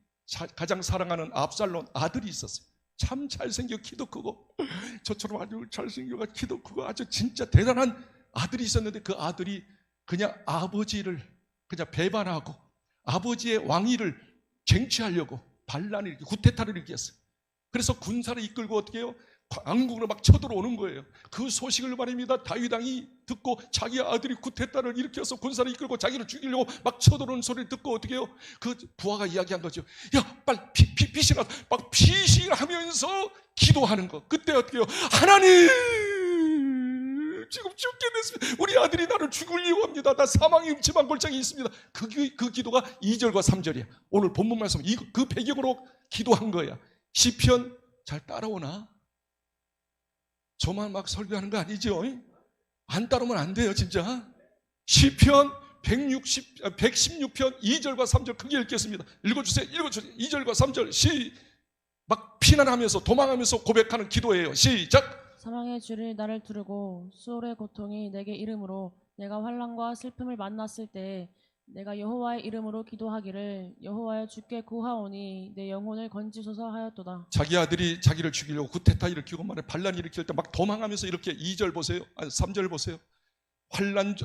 가장 사랑하는 압살롬 아들이 있었어요. 참 잘생겨 키도 크고 저처럼 아주 잘생겨가 키도 크고 아주 진짜 대단한 아들이 있었는데 그 아들이 그냥 아버지를 그냥 배반하고 아버지의 왕위를 쟁취하려고 반란을 일으키고 구테타를 일으켰어요. 그래서 군사를 이끌고 어떻게 해요? 왕궁으로 막 쳐들어오는 거예요. 그 소식을 말입니다. 다윗 왕이 듣고 자기 아들이 구테타를 일으켜서 군사를 이끌고 자기를 죽이려고 막 쳐들어오는 소리를 듣고 어떻게 해요? 그 부하가 이야기한 거죠. 야, 빨리 빛이 나. 막 피신하면서 기도하는 거. 그때 어떻게 해요? 하나님, 지금 죽게 됐습니다. 우리 아들이 나를 죽이려고 합니다. 나 사망의 음침한 골짜기에 있습니다. 그 기도가 2절과 3절이야. 오늘 본문 말씀 그 배경으로 기도한 거야. 시편 잘 따라오나? 저만 막 설교하는 거 아니죠? 안 따르면 안 돼요, 진짜. 시편 116편 2절과 3절 크게 읽겠습니다. 읽어주세요. 2절과 3절 막 피난하면서 도망하면서 고백하는 기도예요. 시작. 사망의 줄이 나를 두르고 수월의 고통이 내게 이름으로 내가 환난과 슬픔을 만났을 때 내가 여호와의 이름으로 기도하기를 여호와여 주께 구하오니 내 영혼을 건지소서 하였도다. 자기 아들이 자기를 죽이려고 구테타 일으키고 말해 반란 일으킬 때 막 도망하면서 이렇게 2절 보세요. 아니 3절 보세요. 환난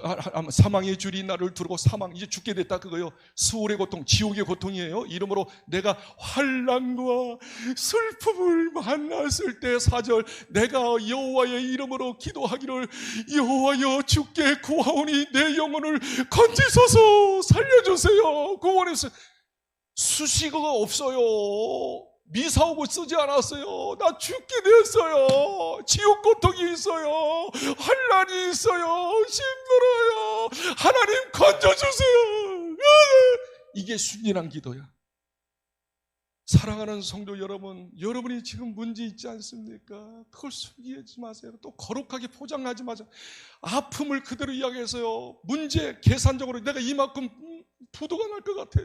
사망의 줄이 나를 두르고 사망 이제 죽게 됐다 그거요. 수월의 고통, 지옥의 고통이에요. 이러므로 내가 환난과 슬픔을 만났을 때 4절 내가 여호와의 이름으로 기도하기를 여호와여 주께 구하오니 내 영혼을 건지소서 살려주세요. 구원했어요. 수식어가 없어요. 미사오고 쓰지 않았어요. 나 죽게 됐어요. 지옥 고통이 있어요. 환난이 있어요. 힘들어요. 하나님 건져주세요. 이게 순진한 기도야. 사랑하는 성도 여러분, 여러분이 지금 문제 있지 않습니까? 그걸 숨기지 마세요. 또 거룩하게 포장하지 마세요. 아픔을 그대로 이야기해서요. 문제 계산적으로 내가 이만큼 부도가 날 것 같아.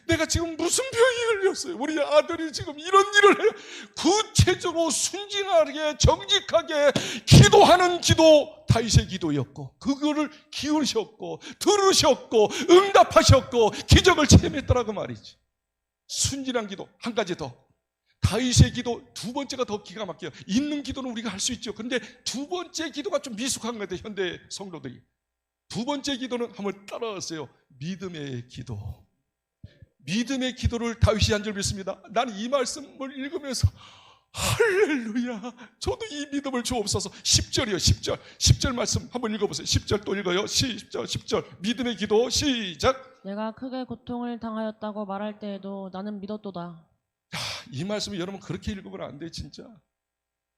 내가 지금 무슨 병이 걸렸어요. 우리 아들이 지금 이런 일을 해요. 구체적으로 순진하게 정직하게 기도하는 기도 다윗의 기도였고 그거를 기울이셨고 들으셨고 응답하셨고 기적을 체험했더라고 말이지. 순진한 기도. 한 가지 더, 다윗의 기도 두 번째가 더 기가 막혀요. 있는 기도는 우리가 할 수 있죠. 그런데 두 번째 기도가 좀 미숙한 것 같아요. 현대 성도들이. 두 번째 기도는 한번 따라하세요. 믿음의 기도. 믿음의 기도를 다윗이 한 줄 믿습니다. 나는 이 말씀을 읽으면서 할렐루야, 저도 이 믿음을 주옵소서. 10절이요 10절 말씀 한번 읽어보세요. 10절 또 읽어요. 10절 믿음의 기도 시작. 내가 크게 고통을 당하였다고 말할 때에도 나는 믿었도다. 이 말씀을 여러분 그렇게 읽으면 안 돼. 진짜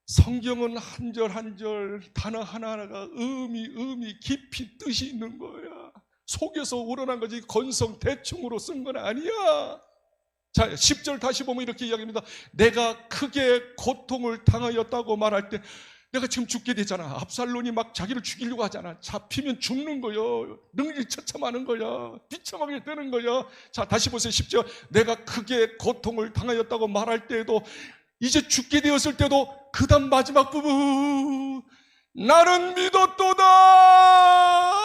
성경은 한 절 한 절 단어 하나하나가 의미 깊이 뜻이 있는 거야. 속에서 우러난 거지 건성 대충으로 쓴 건 아니야. 자, 10절 다시 보면 이렇게 이야기합니다. 내가 크게 고통을 당하였다고 말할 때 내가 지금 죽게 되잖아. 압살론이 막 자기를 죽이려고 하잖아. 잡히면 죽는 거야. 능지처참하는 거야. 비참하게 되는 거야. 자, 다시 보세요. 10절 내가 크게 고통을 당하였다고 말할 때에도 이제 죽게 되었을 때도 그 다음 마지막 부분 나는 믿었도다.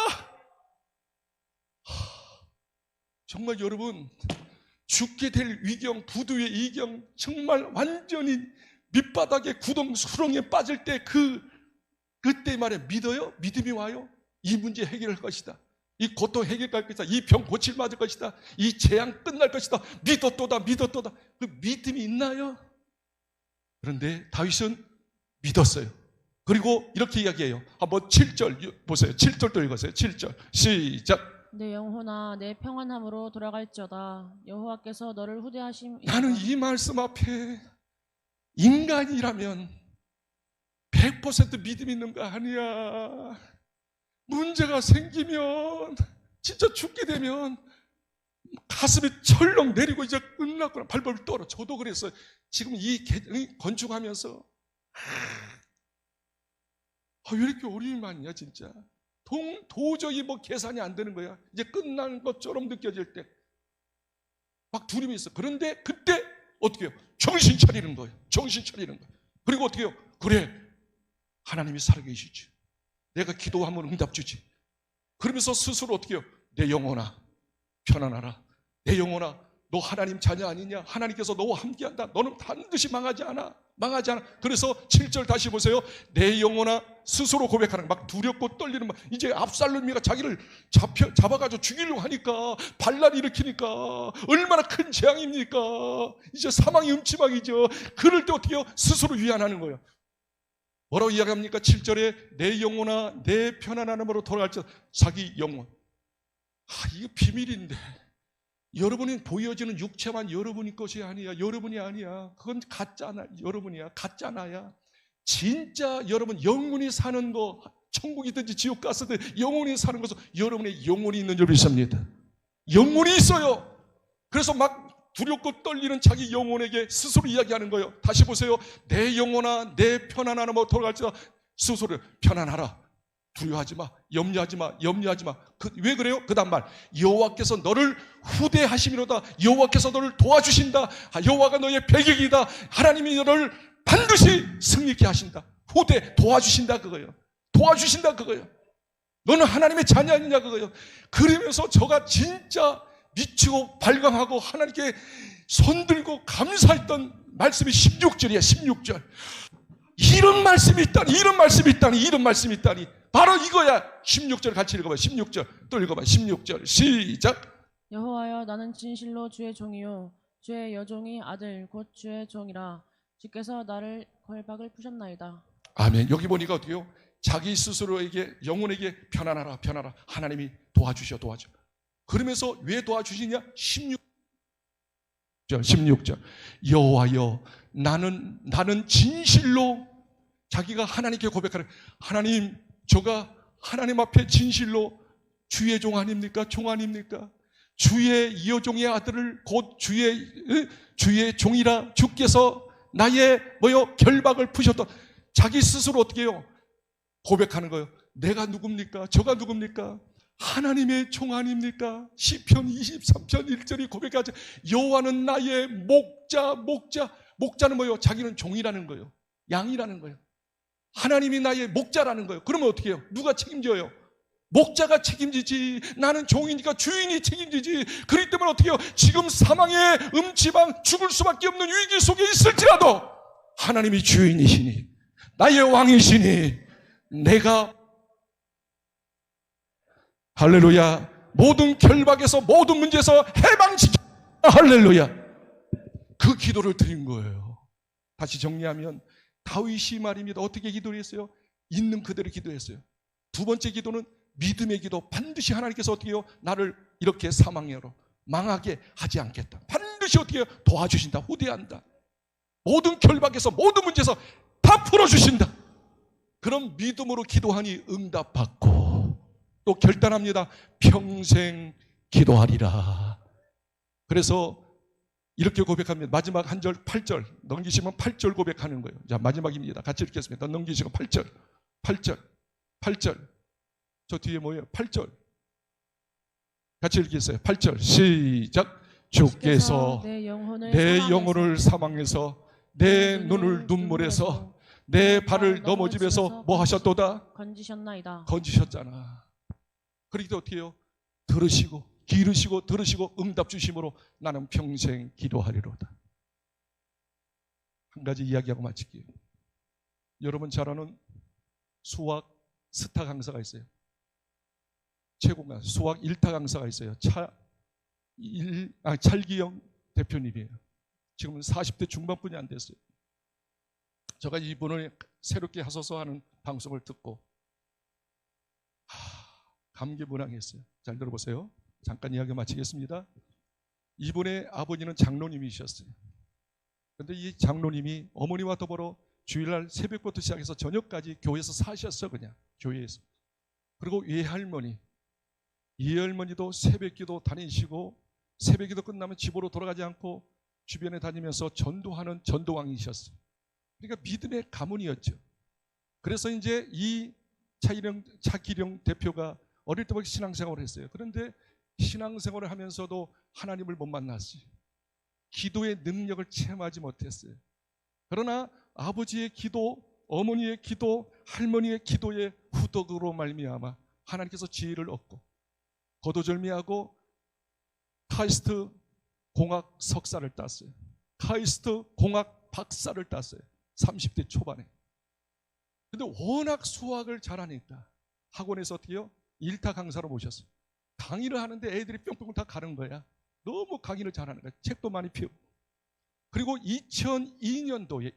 정말 여러분 죽게 될 위경, 부두의 이경, 정말 완전히 밑바닥에 구덩 수렁에 빠질 때 그때 말에 믿어요? 믿음이 와요? 이 문제 해결할 것이다. 이 고통 해결할 것이다. 이 병 고칠 맞을 것이다. 이 재앙 끝날 것이다. 믿었도다. 그 믿음이 있나요? 그런데 다윗은 믿었어요. 그리고 이렇게 이야기해요. 한번 7절 보세요. 7절도 읽으세요. 7절 시작. 내 영혼아 내 평안함으로 돌아갈지어다. 여호와께서 너를 후대하심이니라. 나는 이 말씀 앞에 인간이라면 100% 믿음 있는 거 아니야. 문제가 생기면 진짜 죽게 되면 가슴이 철렁 내리고 이제 끝났구나. 발벌 떨어. 저도 그랬어요. 지금 이 건축하면서 왜 이렇게 어려움이 많냐 진짜. 도저히 뭐 계산이 안 되는 거야. 이제 끝난 것처럼 느껴질 때 막 두려움이 있어. 그런데 그때 어떻게 해요? 정신 차리는 거예요. 그리고 어떻게 해요? 그래, 하나님이 살아계시지. 내가 기도하면 응답 주지. 그러면서 스스로 어떻게 해요? 내 영혼아 편안하라. 내 영혼아 너 하나님 자녀 아니냐? 하나님께서 너와 함께한다. 너는 반드시 망하지 않아. 그래서 7절 다시 보세요. 내 영혼아 스스로 고백하는 막 두렵고 떨리는 막 이제 압살롬이가 자기를 잡아가지고 죽이려고 하니까 반란 일으키니까 얼마나 큰 재앙입니까? 이제 사망이 음침하기죠. 그럴 때 어떻게 해요? 스스로 위안하는 거예요. 뭐라고 이야기합니까? 7절에 내 영혼아 내 편안함으로 돌아갈지어다. 자기 영혼. 이거 비밀인데 여러분이 보여지는 육체만 여러분이 것이 아니야. 여러분이 아니야. 그건 가짜나 여러분이야. 가짜나야. 진짜 여러분 영혼이 사는 거, 천국이든지 지옥 갔을 때 영혼이 사는 것은 여러분의 영혼이 있는 줄 믿습니다. 영혼이 있어요. 그래서 막 두렵고 떨리는 자기 영혼에게 스스로 이야기하는 거예요. 다시 보세요. 내 영혼아 내 편안함으로 돌아갈지어다. 스스로 편안하라. 두려워하지 마. 염려하지 마. 염려하지 마. 왜 그래요? 그 다음 말. 여호와께서 너를 후대하심이로다. 여호와께서 너를 도와주신다. 여호와가 너의 배경이다. 하나님이 너를 반드시 승리케 하신다. 후대 도와주신다 그거예요. 도와주신다 그거예요. 너는 하나님의 자녀 아니냐 그거예요. 그러면서 저가 진짜 미치고 발광하고 하나님께 손들고 감사했던 말씀이 16절이야. 16절. 이런 말씀이 있다니, 이런 말씀이 있다니, 이런 말씀이 있다니. 바로 이거야. 16절 같이 읽어봐요. 16절 또 읽어봐요. 16절 시작. 여호와여 나는 진실로 주의 종이요 주의 여종이 아들 곧 주의 종이라. 주께서 나를 걸박을 푸셨나이다. 아멘. 여기 보니까 어떻게요? 자기 스스로에게 영혼에게 편안하라 편안하라. 하나님이 도와주셔. 그러면서 왜 도와주시냐? 16절 여호와여 나는 진실로 자기가 하나님께 고백하는 하나님 저가 하나님 앞에 진실로 주의 종 아닙니까? 종 아닙니까? 주의 여종의 아들을 곧 주의 종이라 주께서 나의 결박을 푸셨던 자기 스스로 어떻게 해요? 고백하는 거예요. 내가 누굽니까? 저가 누굽니까? 하나님의 종 아닙니까? 시편 23편 1절이 고백하죠. 여호와는 나의 목자는 뭐예요? 자기는 종이라는 거예요. 양이라는 거예요. 하나님이 나의 목자라는 거예요. 그러면 어떻게 해요? 누가 책임져요? 목자가 책임지지. 나는 종이니까 주인이 책임지지. 그렇기 때문에 어떻게 해요? 지금 사망의 음지방 죽을 수밖에 없는 위기 속에 있을지라도 하나님이 주인이시니 나의 왕이시니 내가 할렐루야 모든 결박에서 모든 문제에서 해방시켜 할렐루야 그 기도를 드린 거예요. 다시 정리하면 다윗이 말입니다. 어떻게 기도를 했어요? 있는 그대로 기도했어요. 두 번째 기도는 믿음의 기도. 반드시 하나님께서 어떻게 해요? 나를 이렇게 사망으로 망하게 하지 않겠다. 반드시 어떻게 해요? 도와주신다. 후대한다. 모든 결박에서 모든 문제에서 다 풀어주신다. 그럼 믿음으로 기도하니 응답받고 또 결단합니다. 평생 기도하리라. 그래서 이렇게 고백합니다. 마지막 한 절 8절 넘기시면 8절 고백하는 거예요. 자 마지막입니다. 같이 읽겠습니다. 넘기시고 8절 저 뒤에 뭐예요? 8절 같이 읽겠어요. 8절 시작. 주께서 내 영혼을 사망해서 내 눈을 눈물에서 내 발을 넘어집에서 뭐 하셨도다? 건지셨잖아. 그러니까 어떻게 해요? 들으시고 응답 주심으로 나는 평생 기도하리로다. 한 가지 이야기하고 마칠게요. 여러분 잘 아는 수학 스타 강사가 있어요. 최고 강사, 수학 1타 강사가 있어요. 찰기영 대표님이에요. 지금은 40대 중반뿐이 안 됐어요. 제가 이분을 새롭게 하소서 하는 방송을 듣고 감개무량했어요. 잘 들어보세요. 잠깐 이야기 마치겠습니다. 이분의 아버지는 장로님이셨어요. 그런데 이 장로님이 어머니와 더불어 주일날 새벽부터 시작해서 저녁까지 교회에서 사셨어. 그냥 교회에서. 그리고 예할머니도 새벽기도 다니시고 새벽기도 끝나면 집으로 돌아가지 않고 주변에 다니면서 전도하는 전도왕이셨어요. 그러니까 믿음의 가문이었죠. 그래서 이제 이 차기령 대표가 어릴 때부터 신앙생활을 했어요. 그런데 신앙생활을 하면서도 하나님을 못 만났어요. 기도의 능력을 체험하지 못했어요. 그러나 아버지의 기도, 어머니의 기도, 할머니의 기도의 후덕으로 말미암아 하나님께서 지혜를 얻고 거두절미하고 카이스트 공학 석사를 땄어요. 카이스트 공학 박사를 땄어요. 30대 초반에. 근데 워낙 수학을 잘하니까 학원에서 어떻게 해요? 1타 강사로 모셨어요. 강의를 하는데 애들이 뿅뿅 다 가는 거야. 너무 강의를 잘하는 거야. 책도 많이 피우고. 그리고 2002년도에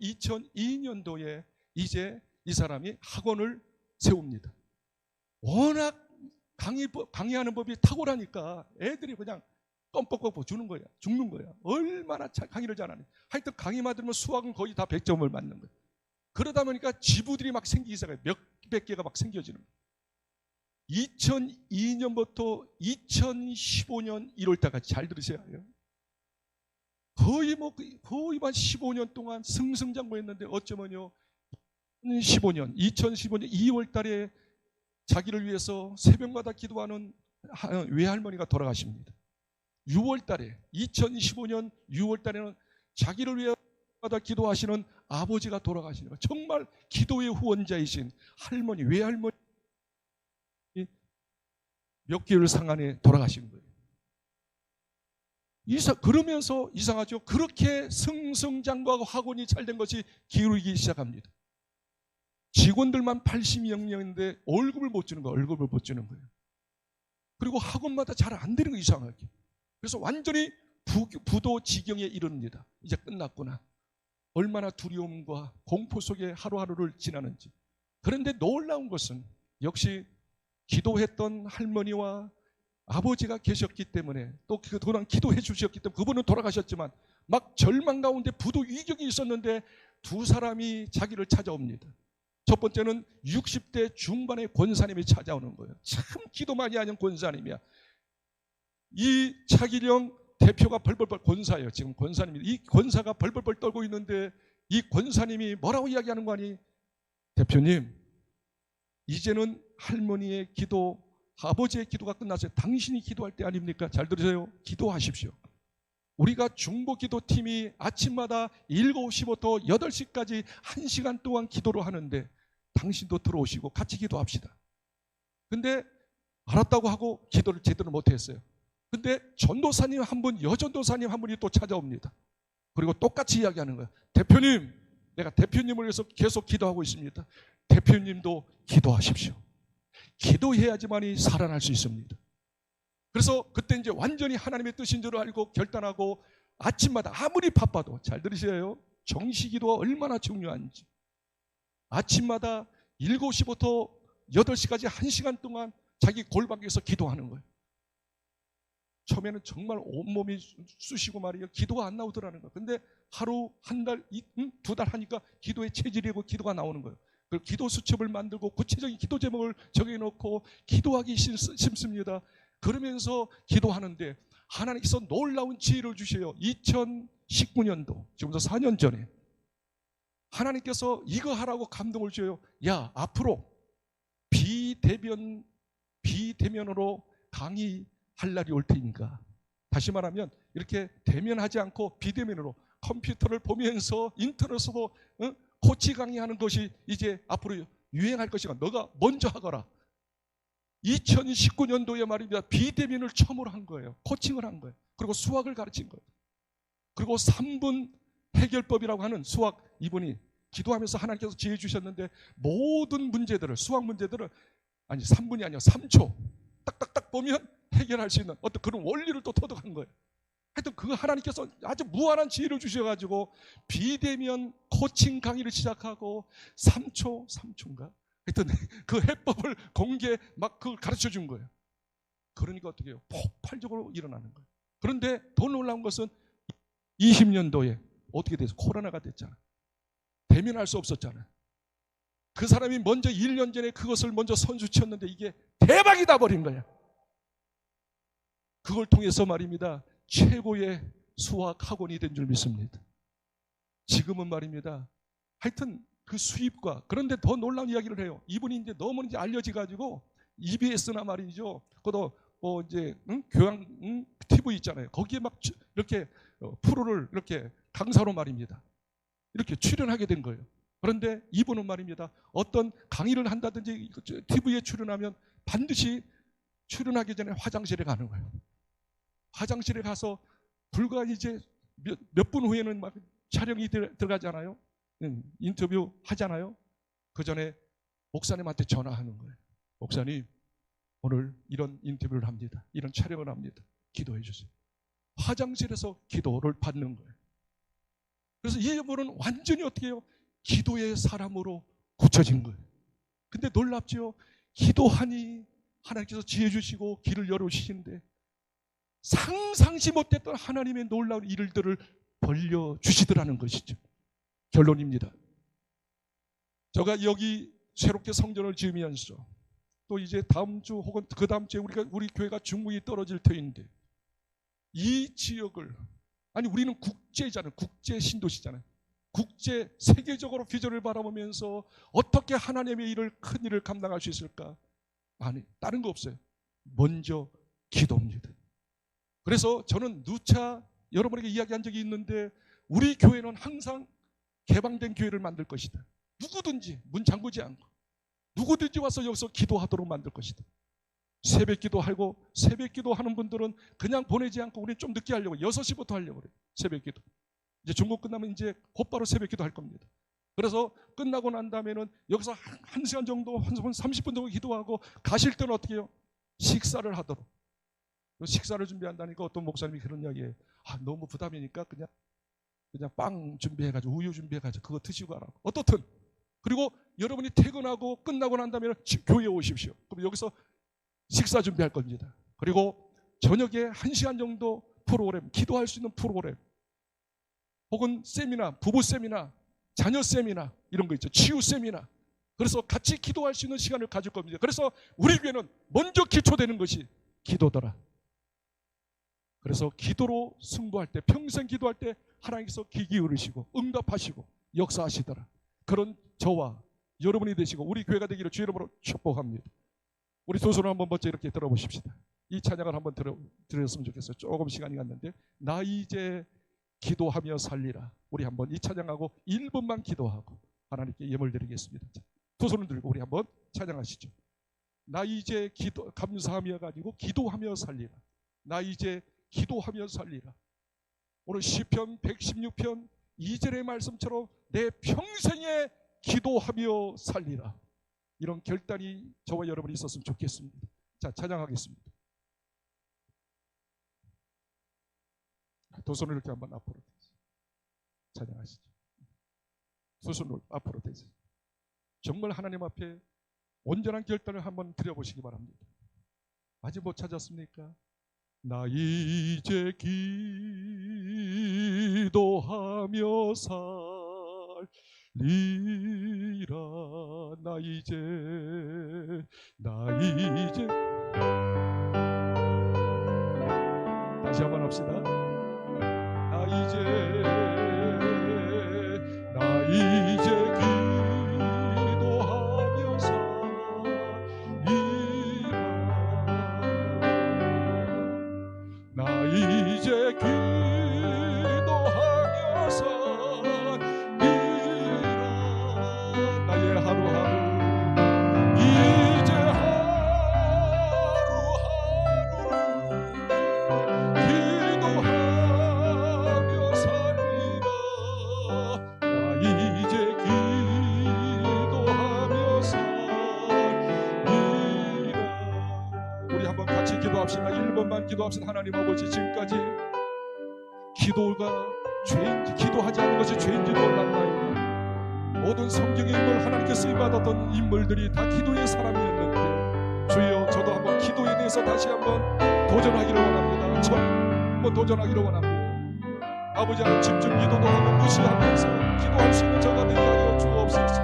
이제 이 사람이 학원을 세웁니다. 워낙 강의하는 법이 탁월하니까 애들이 그냥 껌뻑껌뻑 주는 거야. 죽는 거야. 얼마나 강의를 잘하니. 하여튼 강의만 들으면 수학은 거의 다 100점을 맞는 거야. 그러다 보니까 지부들이 막 생기기 시작해요. 몇백 개가 막 생겨지는 거예요. 2002년부터 2015년 1월 달까지 잘 들으셔야 해요. 거의 한 15년 동안 승승장구했는데 어쩌면요 2015년 2월 달에 자기를 위해서 새벽마다 기도하는 외할머니가 돌아가십니다. 6월 달에 2015년 6월 달에는 자기를 위해서 기도하시는 아버지가 돌아가시는 거예요. 정말 기도의 후원자이신 할머니, 외할머니 몇 개월 상안에 돌아가신 거예요. 그러면서 이상하죠. 그렇게 승승장구하고 학원이 잘 된 것이 기울기 시작합니다. 직원들만 80명인데 월급을 못 주는 거예요. 월급을 못 주는 거예요. 그리고 학원마다 잘 안 되는 거 이상하게. 그래서 완전히 부도 지경에 이릅니다. 이제 끝났구나. 얼마나 두려움과 공포 속에 하루하루를 지나는지. 그런데 놀라운 것은 역시 기도했던 할머니와 아버지가 계셨기 때문에 또 그동안 기도해 주셨기 때문에 그분은 돌아가셨지만 막 절망 가운데 부도 위경이 있었는데 두 사람이 자기를 찾아옵니다. 첫 번째는 60대 중반의 권사님이 찾아오는 거예요. 참 기도 많이 하는 권사님이야. 이 차기령 대표가 벌벌벌 권사예요. 지금 권사님이 이 권사가 벌벌벌 떨고 있는데 이 권사님이 뭐라고 이야기하는 거 아니? 대표님, 이제는 할머니의 기도, 아버지의 기도가 끝났어요. 당신이 기도할 때 아닙니까? 잘 들으세요. 기도하십시오. 우리가 중보기도팀이 아침마다 7시부터 8시까지 1시간 동안 기도를 하는데 당신도 들어오시고 같이 기도합시다. 근데 알았다고 하고 기도를 제대로 못했어요. 근데 전도사님 한 분, 여전도사님 한 분이 또 찾아옵니다. 그리고 똑같이 이야기하는 거예요. 대표님, 내가 대표님을 위해서 계속 기도하고 있습니다. 대표님도 기도하십시오. 기도해야지만이 살아날 수 있습니다. 그래서 그때 이제 완전히 하나님의 뜻인 줄 알고 결단하고 아침마다 아무리 바빠도 잘 들으셔요. 정시기도가 얼마나 중요한지. 아침마다 7시부터 8시까지 1시간 동안 자기 골방에서 기도하는 거예요. 처음에는 정말 온몸이 쑤시고 말이에요. 기도가 안 나오더라는 거예요. 근데 하루, 한 달, 두 달 하니까 기도의 체질이고 기도가 나오는 거예요. 그리고 기도 수첩을 만들고 구체적인 기도 제목을 정해놓고 기도하기 쉽습니다. 그러면서 기도하는데 하나님께서 놀라운 지혜를 주셔요. 2019년도, 지금부터 4년 전에 하나님께서 이거 하라고 감동을 줘요. 야, 앞으로 비대면으로 강의할 날이 올 테니까. 다시 말하면 이렇게 대면하지 않고 비대면으로 컴퓨터를 보면서 인터넷으로 코치 강의하는 것이 이제 앞으로 유행할 것이가 너가 먼저 하거라. 2019년도에 말입니다. 비대면을 처음으로 한 거예요. 코칭을 한 거예요. 그리고 수학을 가르친 거예요. 그리고 3분 해결법이라고 하는 수학, 이분이 기도하면서 하나님께서 지혜 주셨는데 모든 문제들을, 수학 문제들을 3분이 아니라 3초 딱딱딱 보면 해결할 수 있는 어떤 그런 원리를 또 터득한 거예요. 하여튼 그 하나님께서 아주 무한한 지혜를 주셔가지고 비대면 코칭 강의를 시작하고 3초인가? 하여튼 그 해법을 공개 막 그걸 가르쳐 준 거예요. 그러니까 어떻게 해요? 폭발적으로 일어나는 거예요. 그런데 더 놀라운 것은 20년도에 어떻게 돼서 코로나가 됐잖아요. 대면할 수 없었잖아요. 그 사람이 먼저 1년 전에 그것을 먼저 선수쳤는데 이게 대박이 나버린 거예요. 그걸 통해서 말입니다. 최고의 수학 학원이 된 줄 믿습니다. 지금은 말입니다. 하여튼 그 수입과, 그런데 더 놀라운 이야기를 해요. 이분이 이제 너무 이제 알려져가지고 EBS나 말이죠. 그것도 이제 교양 TV 있잖아요. 거기에 막 이렇게 프로를 이렇게 강사로 말입니다. 이렇게 출연하게 된 거예요. 그런데 이분은 말입니다. 어떤 강의를 한다든지 TV에 출연하면 반드시 출연하기 전에 화장실에 가는 거예요. 화장실에 가서 불과 이제 몇 분 후에는 막 촬영이 들어가잖아요. 인터뷰 하잖아요. 그 전에 목사님한테 전화하는 거예요. 목사님, 오늘 이런 인터뷰를 합니다. 이런 촬영을 합니다. 기도해 주세요. 화장실에서 기도를 받는 거예요. 그래서 이분은 완전히 어떻게 해요? 기도의 사람으로 굳혀진 거예요. 근데 놀랍죠? 기도하니 하나님께서 지혜 주시고 길을 열어주시는데 상상치 못했던 하나님의 놀라운 일들을 벌려주시더라는 것이죠. 결론입니다. 제가 여기 새롭게 성전을 지으면서 또 이제 다음 주 혹은 그 다음 주에 우리 교회가 중국이 떨어질 터인데 이 지역을, 아니 우리는 국제잖아요. 국제 신도시잖아요. 국제 세계적으로 비전을 바라보면서 어떻게 하나님의 일을, 큰 일을 감당할 수 있을까? 아니, 다른 거 없어요. 먼저 기도입니다. 그래서 저는 누차 여러분에게 이야기한 적이 있는데 우리 교회는 항상 개방된 교회를 만들 것이다. 누구든지 문 잠그지 않고 누구든지 와서 여기서 기도하도록 만들 것이다. 새벽 기도하고, 새벽 기도하는 분들은 그냥 보내지 않고 우리 좀 늦게 하려고 6시부터 하려고 그래요. 새벽 기도. 이제 중국 끝나면 이제 곧바로 새벽 기도 할 겁니다. 그래서 끝나고 난 다음에는 여기서 1시간 정도, 한 30분 정도 기도하고 가실 때는 어떻게 해요? 식사를 하도록. 식사를 준비한다니까 어떤 목사님이 그런 이야기해요. 아, 너무 부담이니까 그냥 빵 준비해가지고 우유 준비해가지고 그거 드시고 가라고. 어떻든. 그리고 여러분이 퇴근하고 끝나고 난 다음에 교회에 오십시오. 그럼 여기서 식사 준비할 겁니다. 그리고 저녁에 1시간 정도 프로그램, 기도할 수 있는 프로그램, 혹은 세미나, 부부 세미나, 자녀 세미나 이런 거 있죠. 치유 세미나. 그래서 같이 기도할 수 있는 시간을 가질 겁니다. 그래서 우리 교회는 먼저 기초되는 것이 기도더라. 그래서 기도로 승부할 때, 평생 기도할 때 하나님께서 귀 기울이시고 응답하시고 역사하시더라. 그런 저와 여러분이 되시고 우리 교회가 되기를 주의 이름으로 축복합니다. 우리 두 손을 한번 먼저 이렇게 들어보십시다. 이 찬양을 한번 들었으면 좋겠어요. 조금 시간이 갔는데, 나 이제 기도하며 살리라. 우리 한번 이 찬양하고 1분만 기도하고 하나님께 예물 드리겠습니다. 두 손을 들고 우리 한번 찬양하시죠. 나 이제 감사하며가 아니고 기도하며 살리라. 나 이제 기도하며 살리라. 오늘 시편 116편 2절의 말씀처럼 내 평생에 기도하며 살리라. 이런 결단이 저와 여러분이 있었으면 좋겠습니다. 자, 찬양하겠습니다. 두 손을 이렇게 한번 앞으로 대세요. 찬양하시죠. 두 손을 앞으로 대세요. 정말 하나님 앞에 온전한 결단을 한번 드려보시기 바랍니다. 아직 못 찾았습니까? 나 이제 기도하며 살리라. 나 이제 다시 한번 합시다. 나 이제 기도하며 살리라. 나 이제 기도하며 살리라. 나의 하루하루 이제 기도하며 살리라. 나 이제 기도하며 살리라. 우리 한번 같이 기도합시다. 1번만 기도합시다. 하나님 아버지, 지금까지 기도가 죄인지, 기도하지 않는 것이 죄인지 몰랐나이다. 모든 성경의 인물, 하나님께 쓰임받았던 인물들이 다 기도의 사람이었는데, 주여 저도 한번 기도에 대해서 다시 한번 도전하기를 원합니다. 한번 도전하기를 원합니다. 아버지 하나님, 집중 기도도 하고 무시하면서 기도할 수 있는 저가 되게 하여 주옵소서.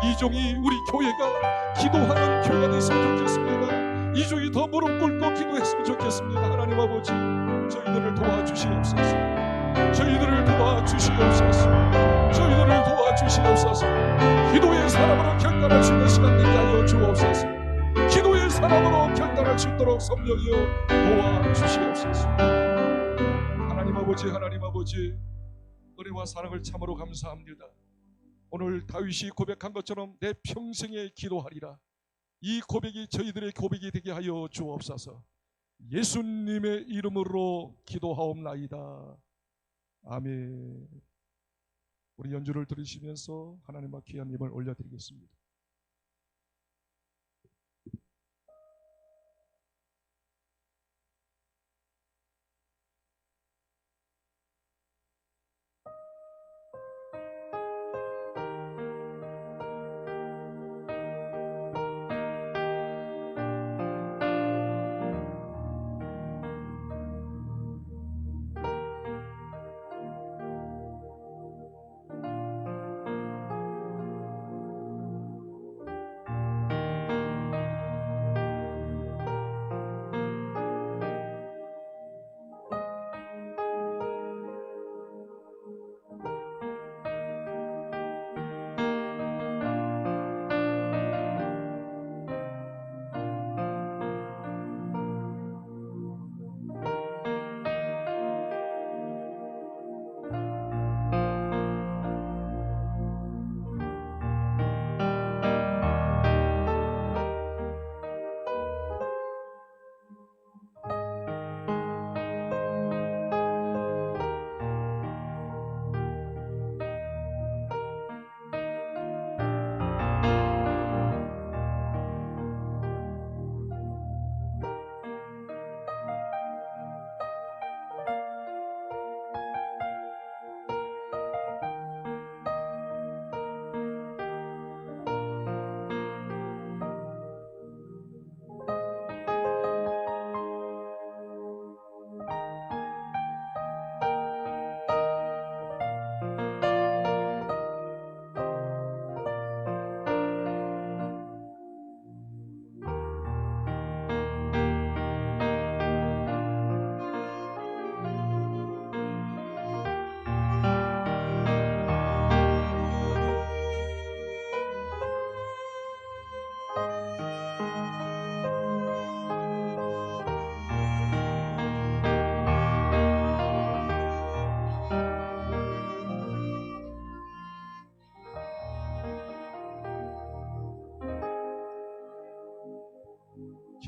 이 종이 우리 교회가 기도하는 교회가 됐으면 좋겠습니다. 이 종이 더 무릎 꿇고 기도했으면 좋겠습니다. 하나님 아버지, 저희들을 도와주시옵소서. 저희들을 도와주시옵소서. 저희들을 도와주시옵소서. 기도의 사람으로 결단할 수 있는 시간 되게 하여 주옵소서. 기도의 사람으로 결단할 수 있도록 성령이여 도와주시옵소서. 하나님 아버지, 은혜와 사랑을 참으로 감사합니다. 오늘 다윗이 고백한 것처럼 내 평생에 기도하리라. 이 고백이 저희들의 고백이 되게 하여 주옵소서. 예수님의 이름으로 기도하옵나이다. 아멘. 우리 연주를 들으시면서 하나님 앞에 귀한 예물 올려드리겠습니다.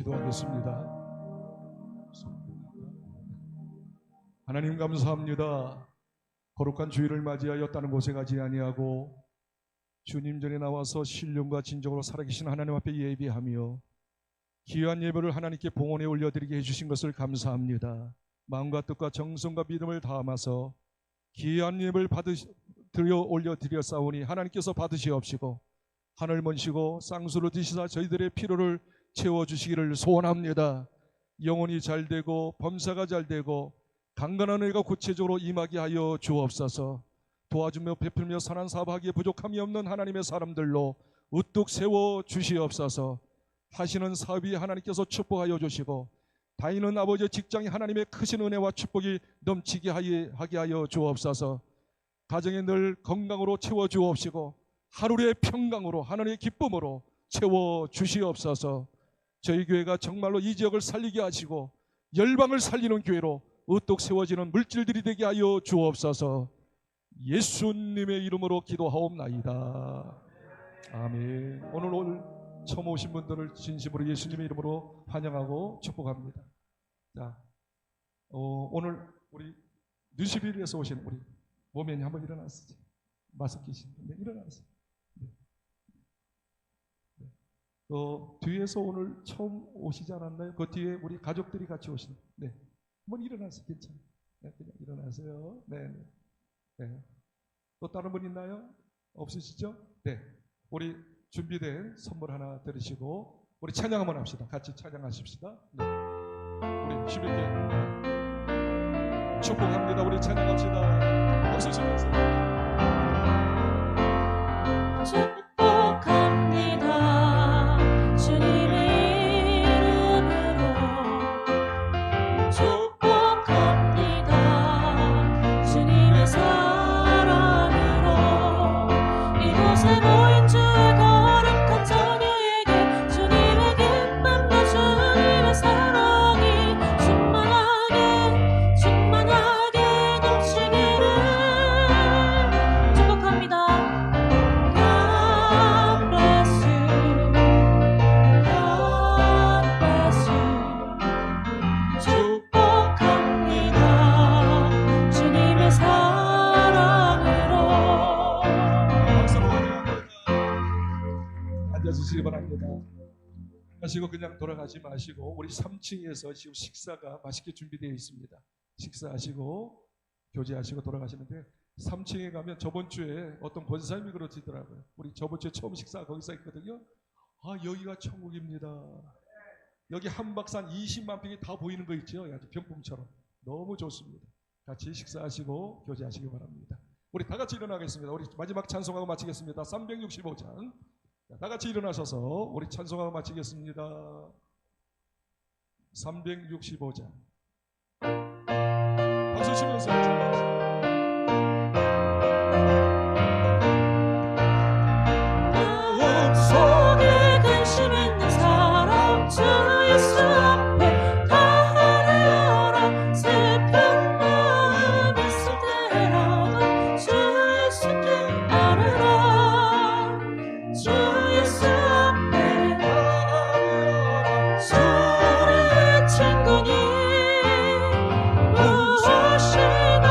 기도하겠습니다. 하나님 감사합니다. 거룩한 주일을 맞이하여 다른 곳에 가지 아니하고 주님 전에 나와서 신령과 진정으로 살아계신 하나님 앞에 예배하며 귀한 예배를 하나님께 봉헌에 올려드리게 해주신 것을 감사합니다. 마음과 뜻과 정성과 믿음을 다함아서 귀한 예배를 올려드렸사오니 하나님께서 받으시옵시고 하늘 먼시고 쌍수로 드시사 저희들의 필요를 채워주시기를 소원합니다. 영혼이 잘되고 범사가 잘되고 강건한 의가 구체적으로 임하게 하여 주옵소서. 도와주며 베풀며 선한 사업하기에 부족함이 없는 하나님의 사람들로 우뚝 세워 주시옵소서. 하시는 사업이 하나님께서 축복하여 주시고 다니는 아버지의 직장이 하나님의 크신 은혜와 축복이 넘치게 하게 하여 주옵소서. 가정에 늘 건강으로 채워 주옵시고 하루의 평강으로 하나님의 기쁨으로 채워 주시옵소서. 저희 교회가 정말로 이 지역을 살리게 하시고 열방을 살리는 교회로 우뚝 세워지는 물질들이 되게 하여 주옵소서. 예수님의 이름으로 기도하옵나이다. 아멘. 오늘 처음 오신 분들을 진심으로 예수님의 이름으로 환영하고 축복합니다. 자, 오늘 우리 뉴시빌에서 오신 우리 모면이 한번 일어나시죠. 마스크 끼신 분들 일어나세요. 네. 네. 뒤에서 오늘 처음 오시지 않았나요? 그 뒤에 우리 가족들이 같이 오신. 네. 한번 일어나세요. 괜찮아요. 네, 그냥 일어나세요. 네. 네. 또 다른 분 있나요? 없으시죠? 네. 우리 준비된 선물 하나 들으시고 우리 찬양 한번 합시다. 같이 찬양하십시다. 네. 우리 주님께 축복합니다. 우리 찬양합시다. 박수 치면서. 축복합니다. 주님의 이름으로 축복합니다. 주님의 사랑으로 이곳에 모인 주의 거룩한 자녀에게 주님의 기쁨과 주님의 사랑이 충만하게 넘치기를 축복합니다. God bless you. God bless you. 축복합니다. 주님의 사랑으로. 박수로 환영합니다. 앉아주시기 바랍니다. 하시고 그냥 돌아가지 마시고 우리 3층에서 지금 식사가 맛있게 준비되어 있습니다. 식사하시고 교제하시고 돌아가시는데 3층에 가면 저번 주에 어떤 권사님이 그러시더라고요. 우리 저번 주에 처음 식사 거기서 했거든요. 아, 여기가 천국입니다. 여기 한박산 20만 평이 다 보이는 거 있죠? 아주 병풍처럼 너무 좋습니다. 같이 식사하시고 교제하시기 바랍니다. 우리 다 같이 일어나겠습니다. 우리 마지막 찬송하고 마치겠습니다. 365장. 다 같이 일어나셔서 우리 찬송하고 마치겠습니다. 365장. 박수 치면서 찬양하세요. 속에 근심 있는 사람 주 예수 앞에 다 하려라. 슬픈 마음 있을 때라도 주 예수께 아뢰라. 주 예수 앞에 주의 친구니 무엇이나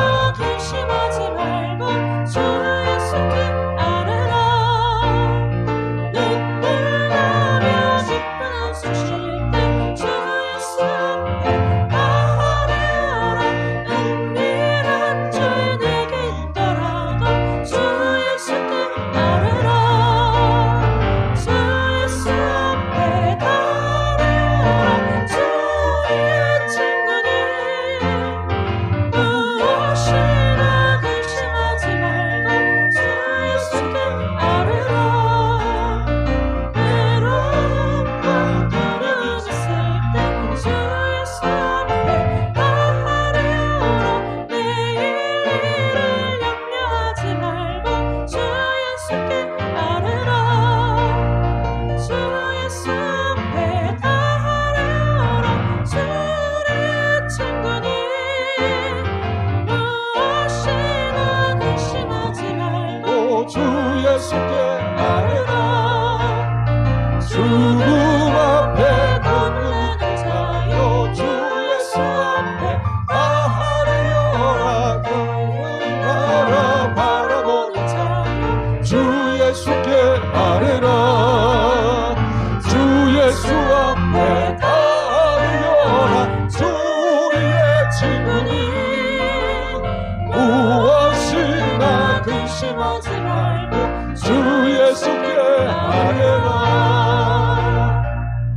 하지 말고 주 예수께 아뢰라.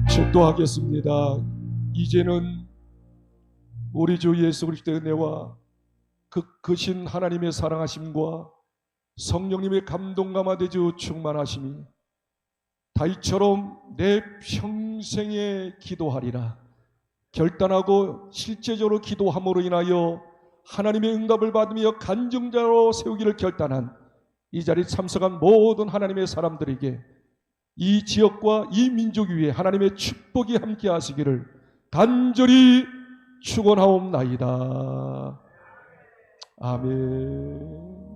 축도하겠습니다. 이제는 우리 주 예수 그리스도의 은혜와 그 크신 하나님의 사랑하심과 성령님의 감동 감화되주 충만하심이 다윗처럼 내 평생에 기도하리라 결단하고 실제적으로 기도함으로 인하여 하나님의 응답을 받으며 간증자로 세우기를 결단한 이 자리에 참석한 모든 하나님의 사람들에게 이 지역과 이 민족 위에 하나님의 축복이 함께 하시기를 간절히 축원하옵나이다. 아멘.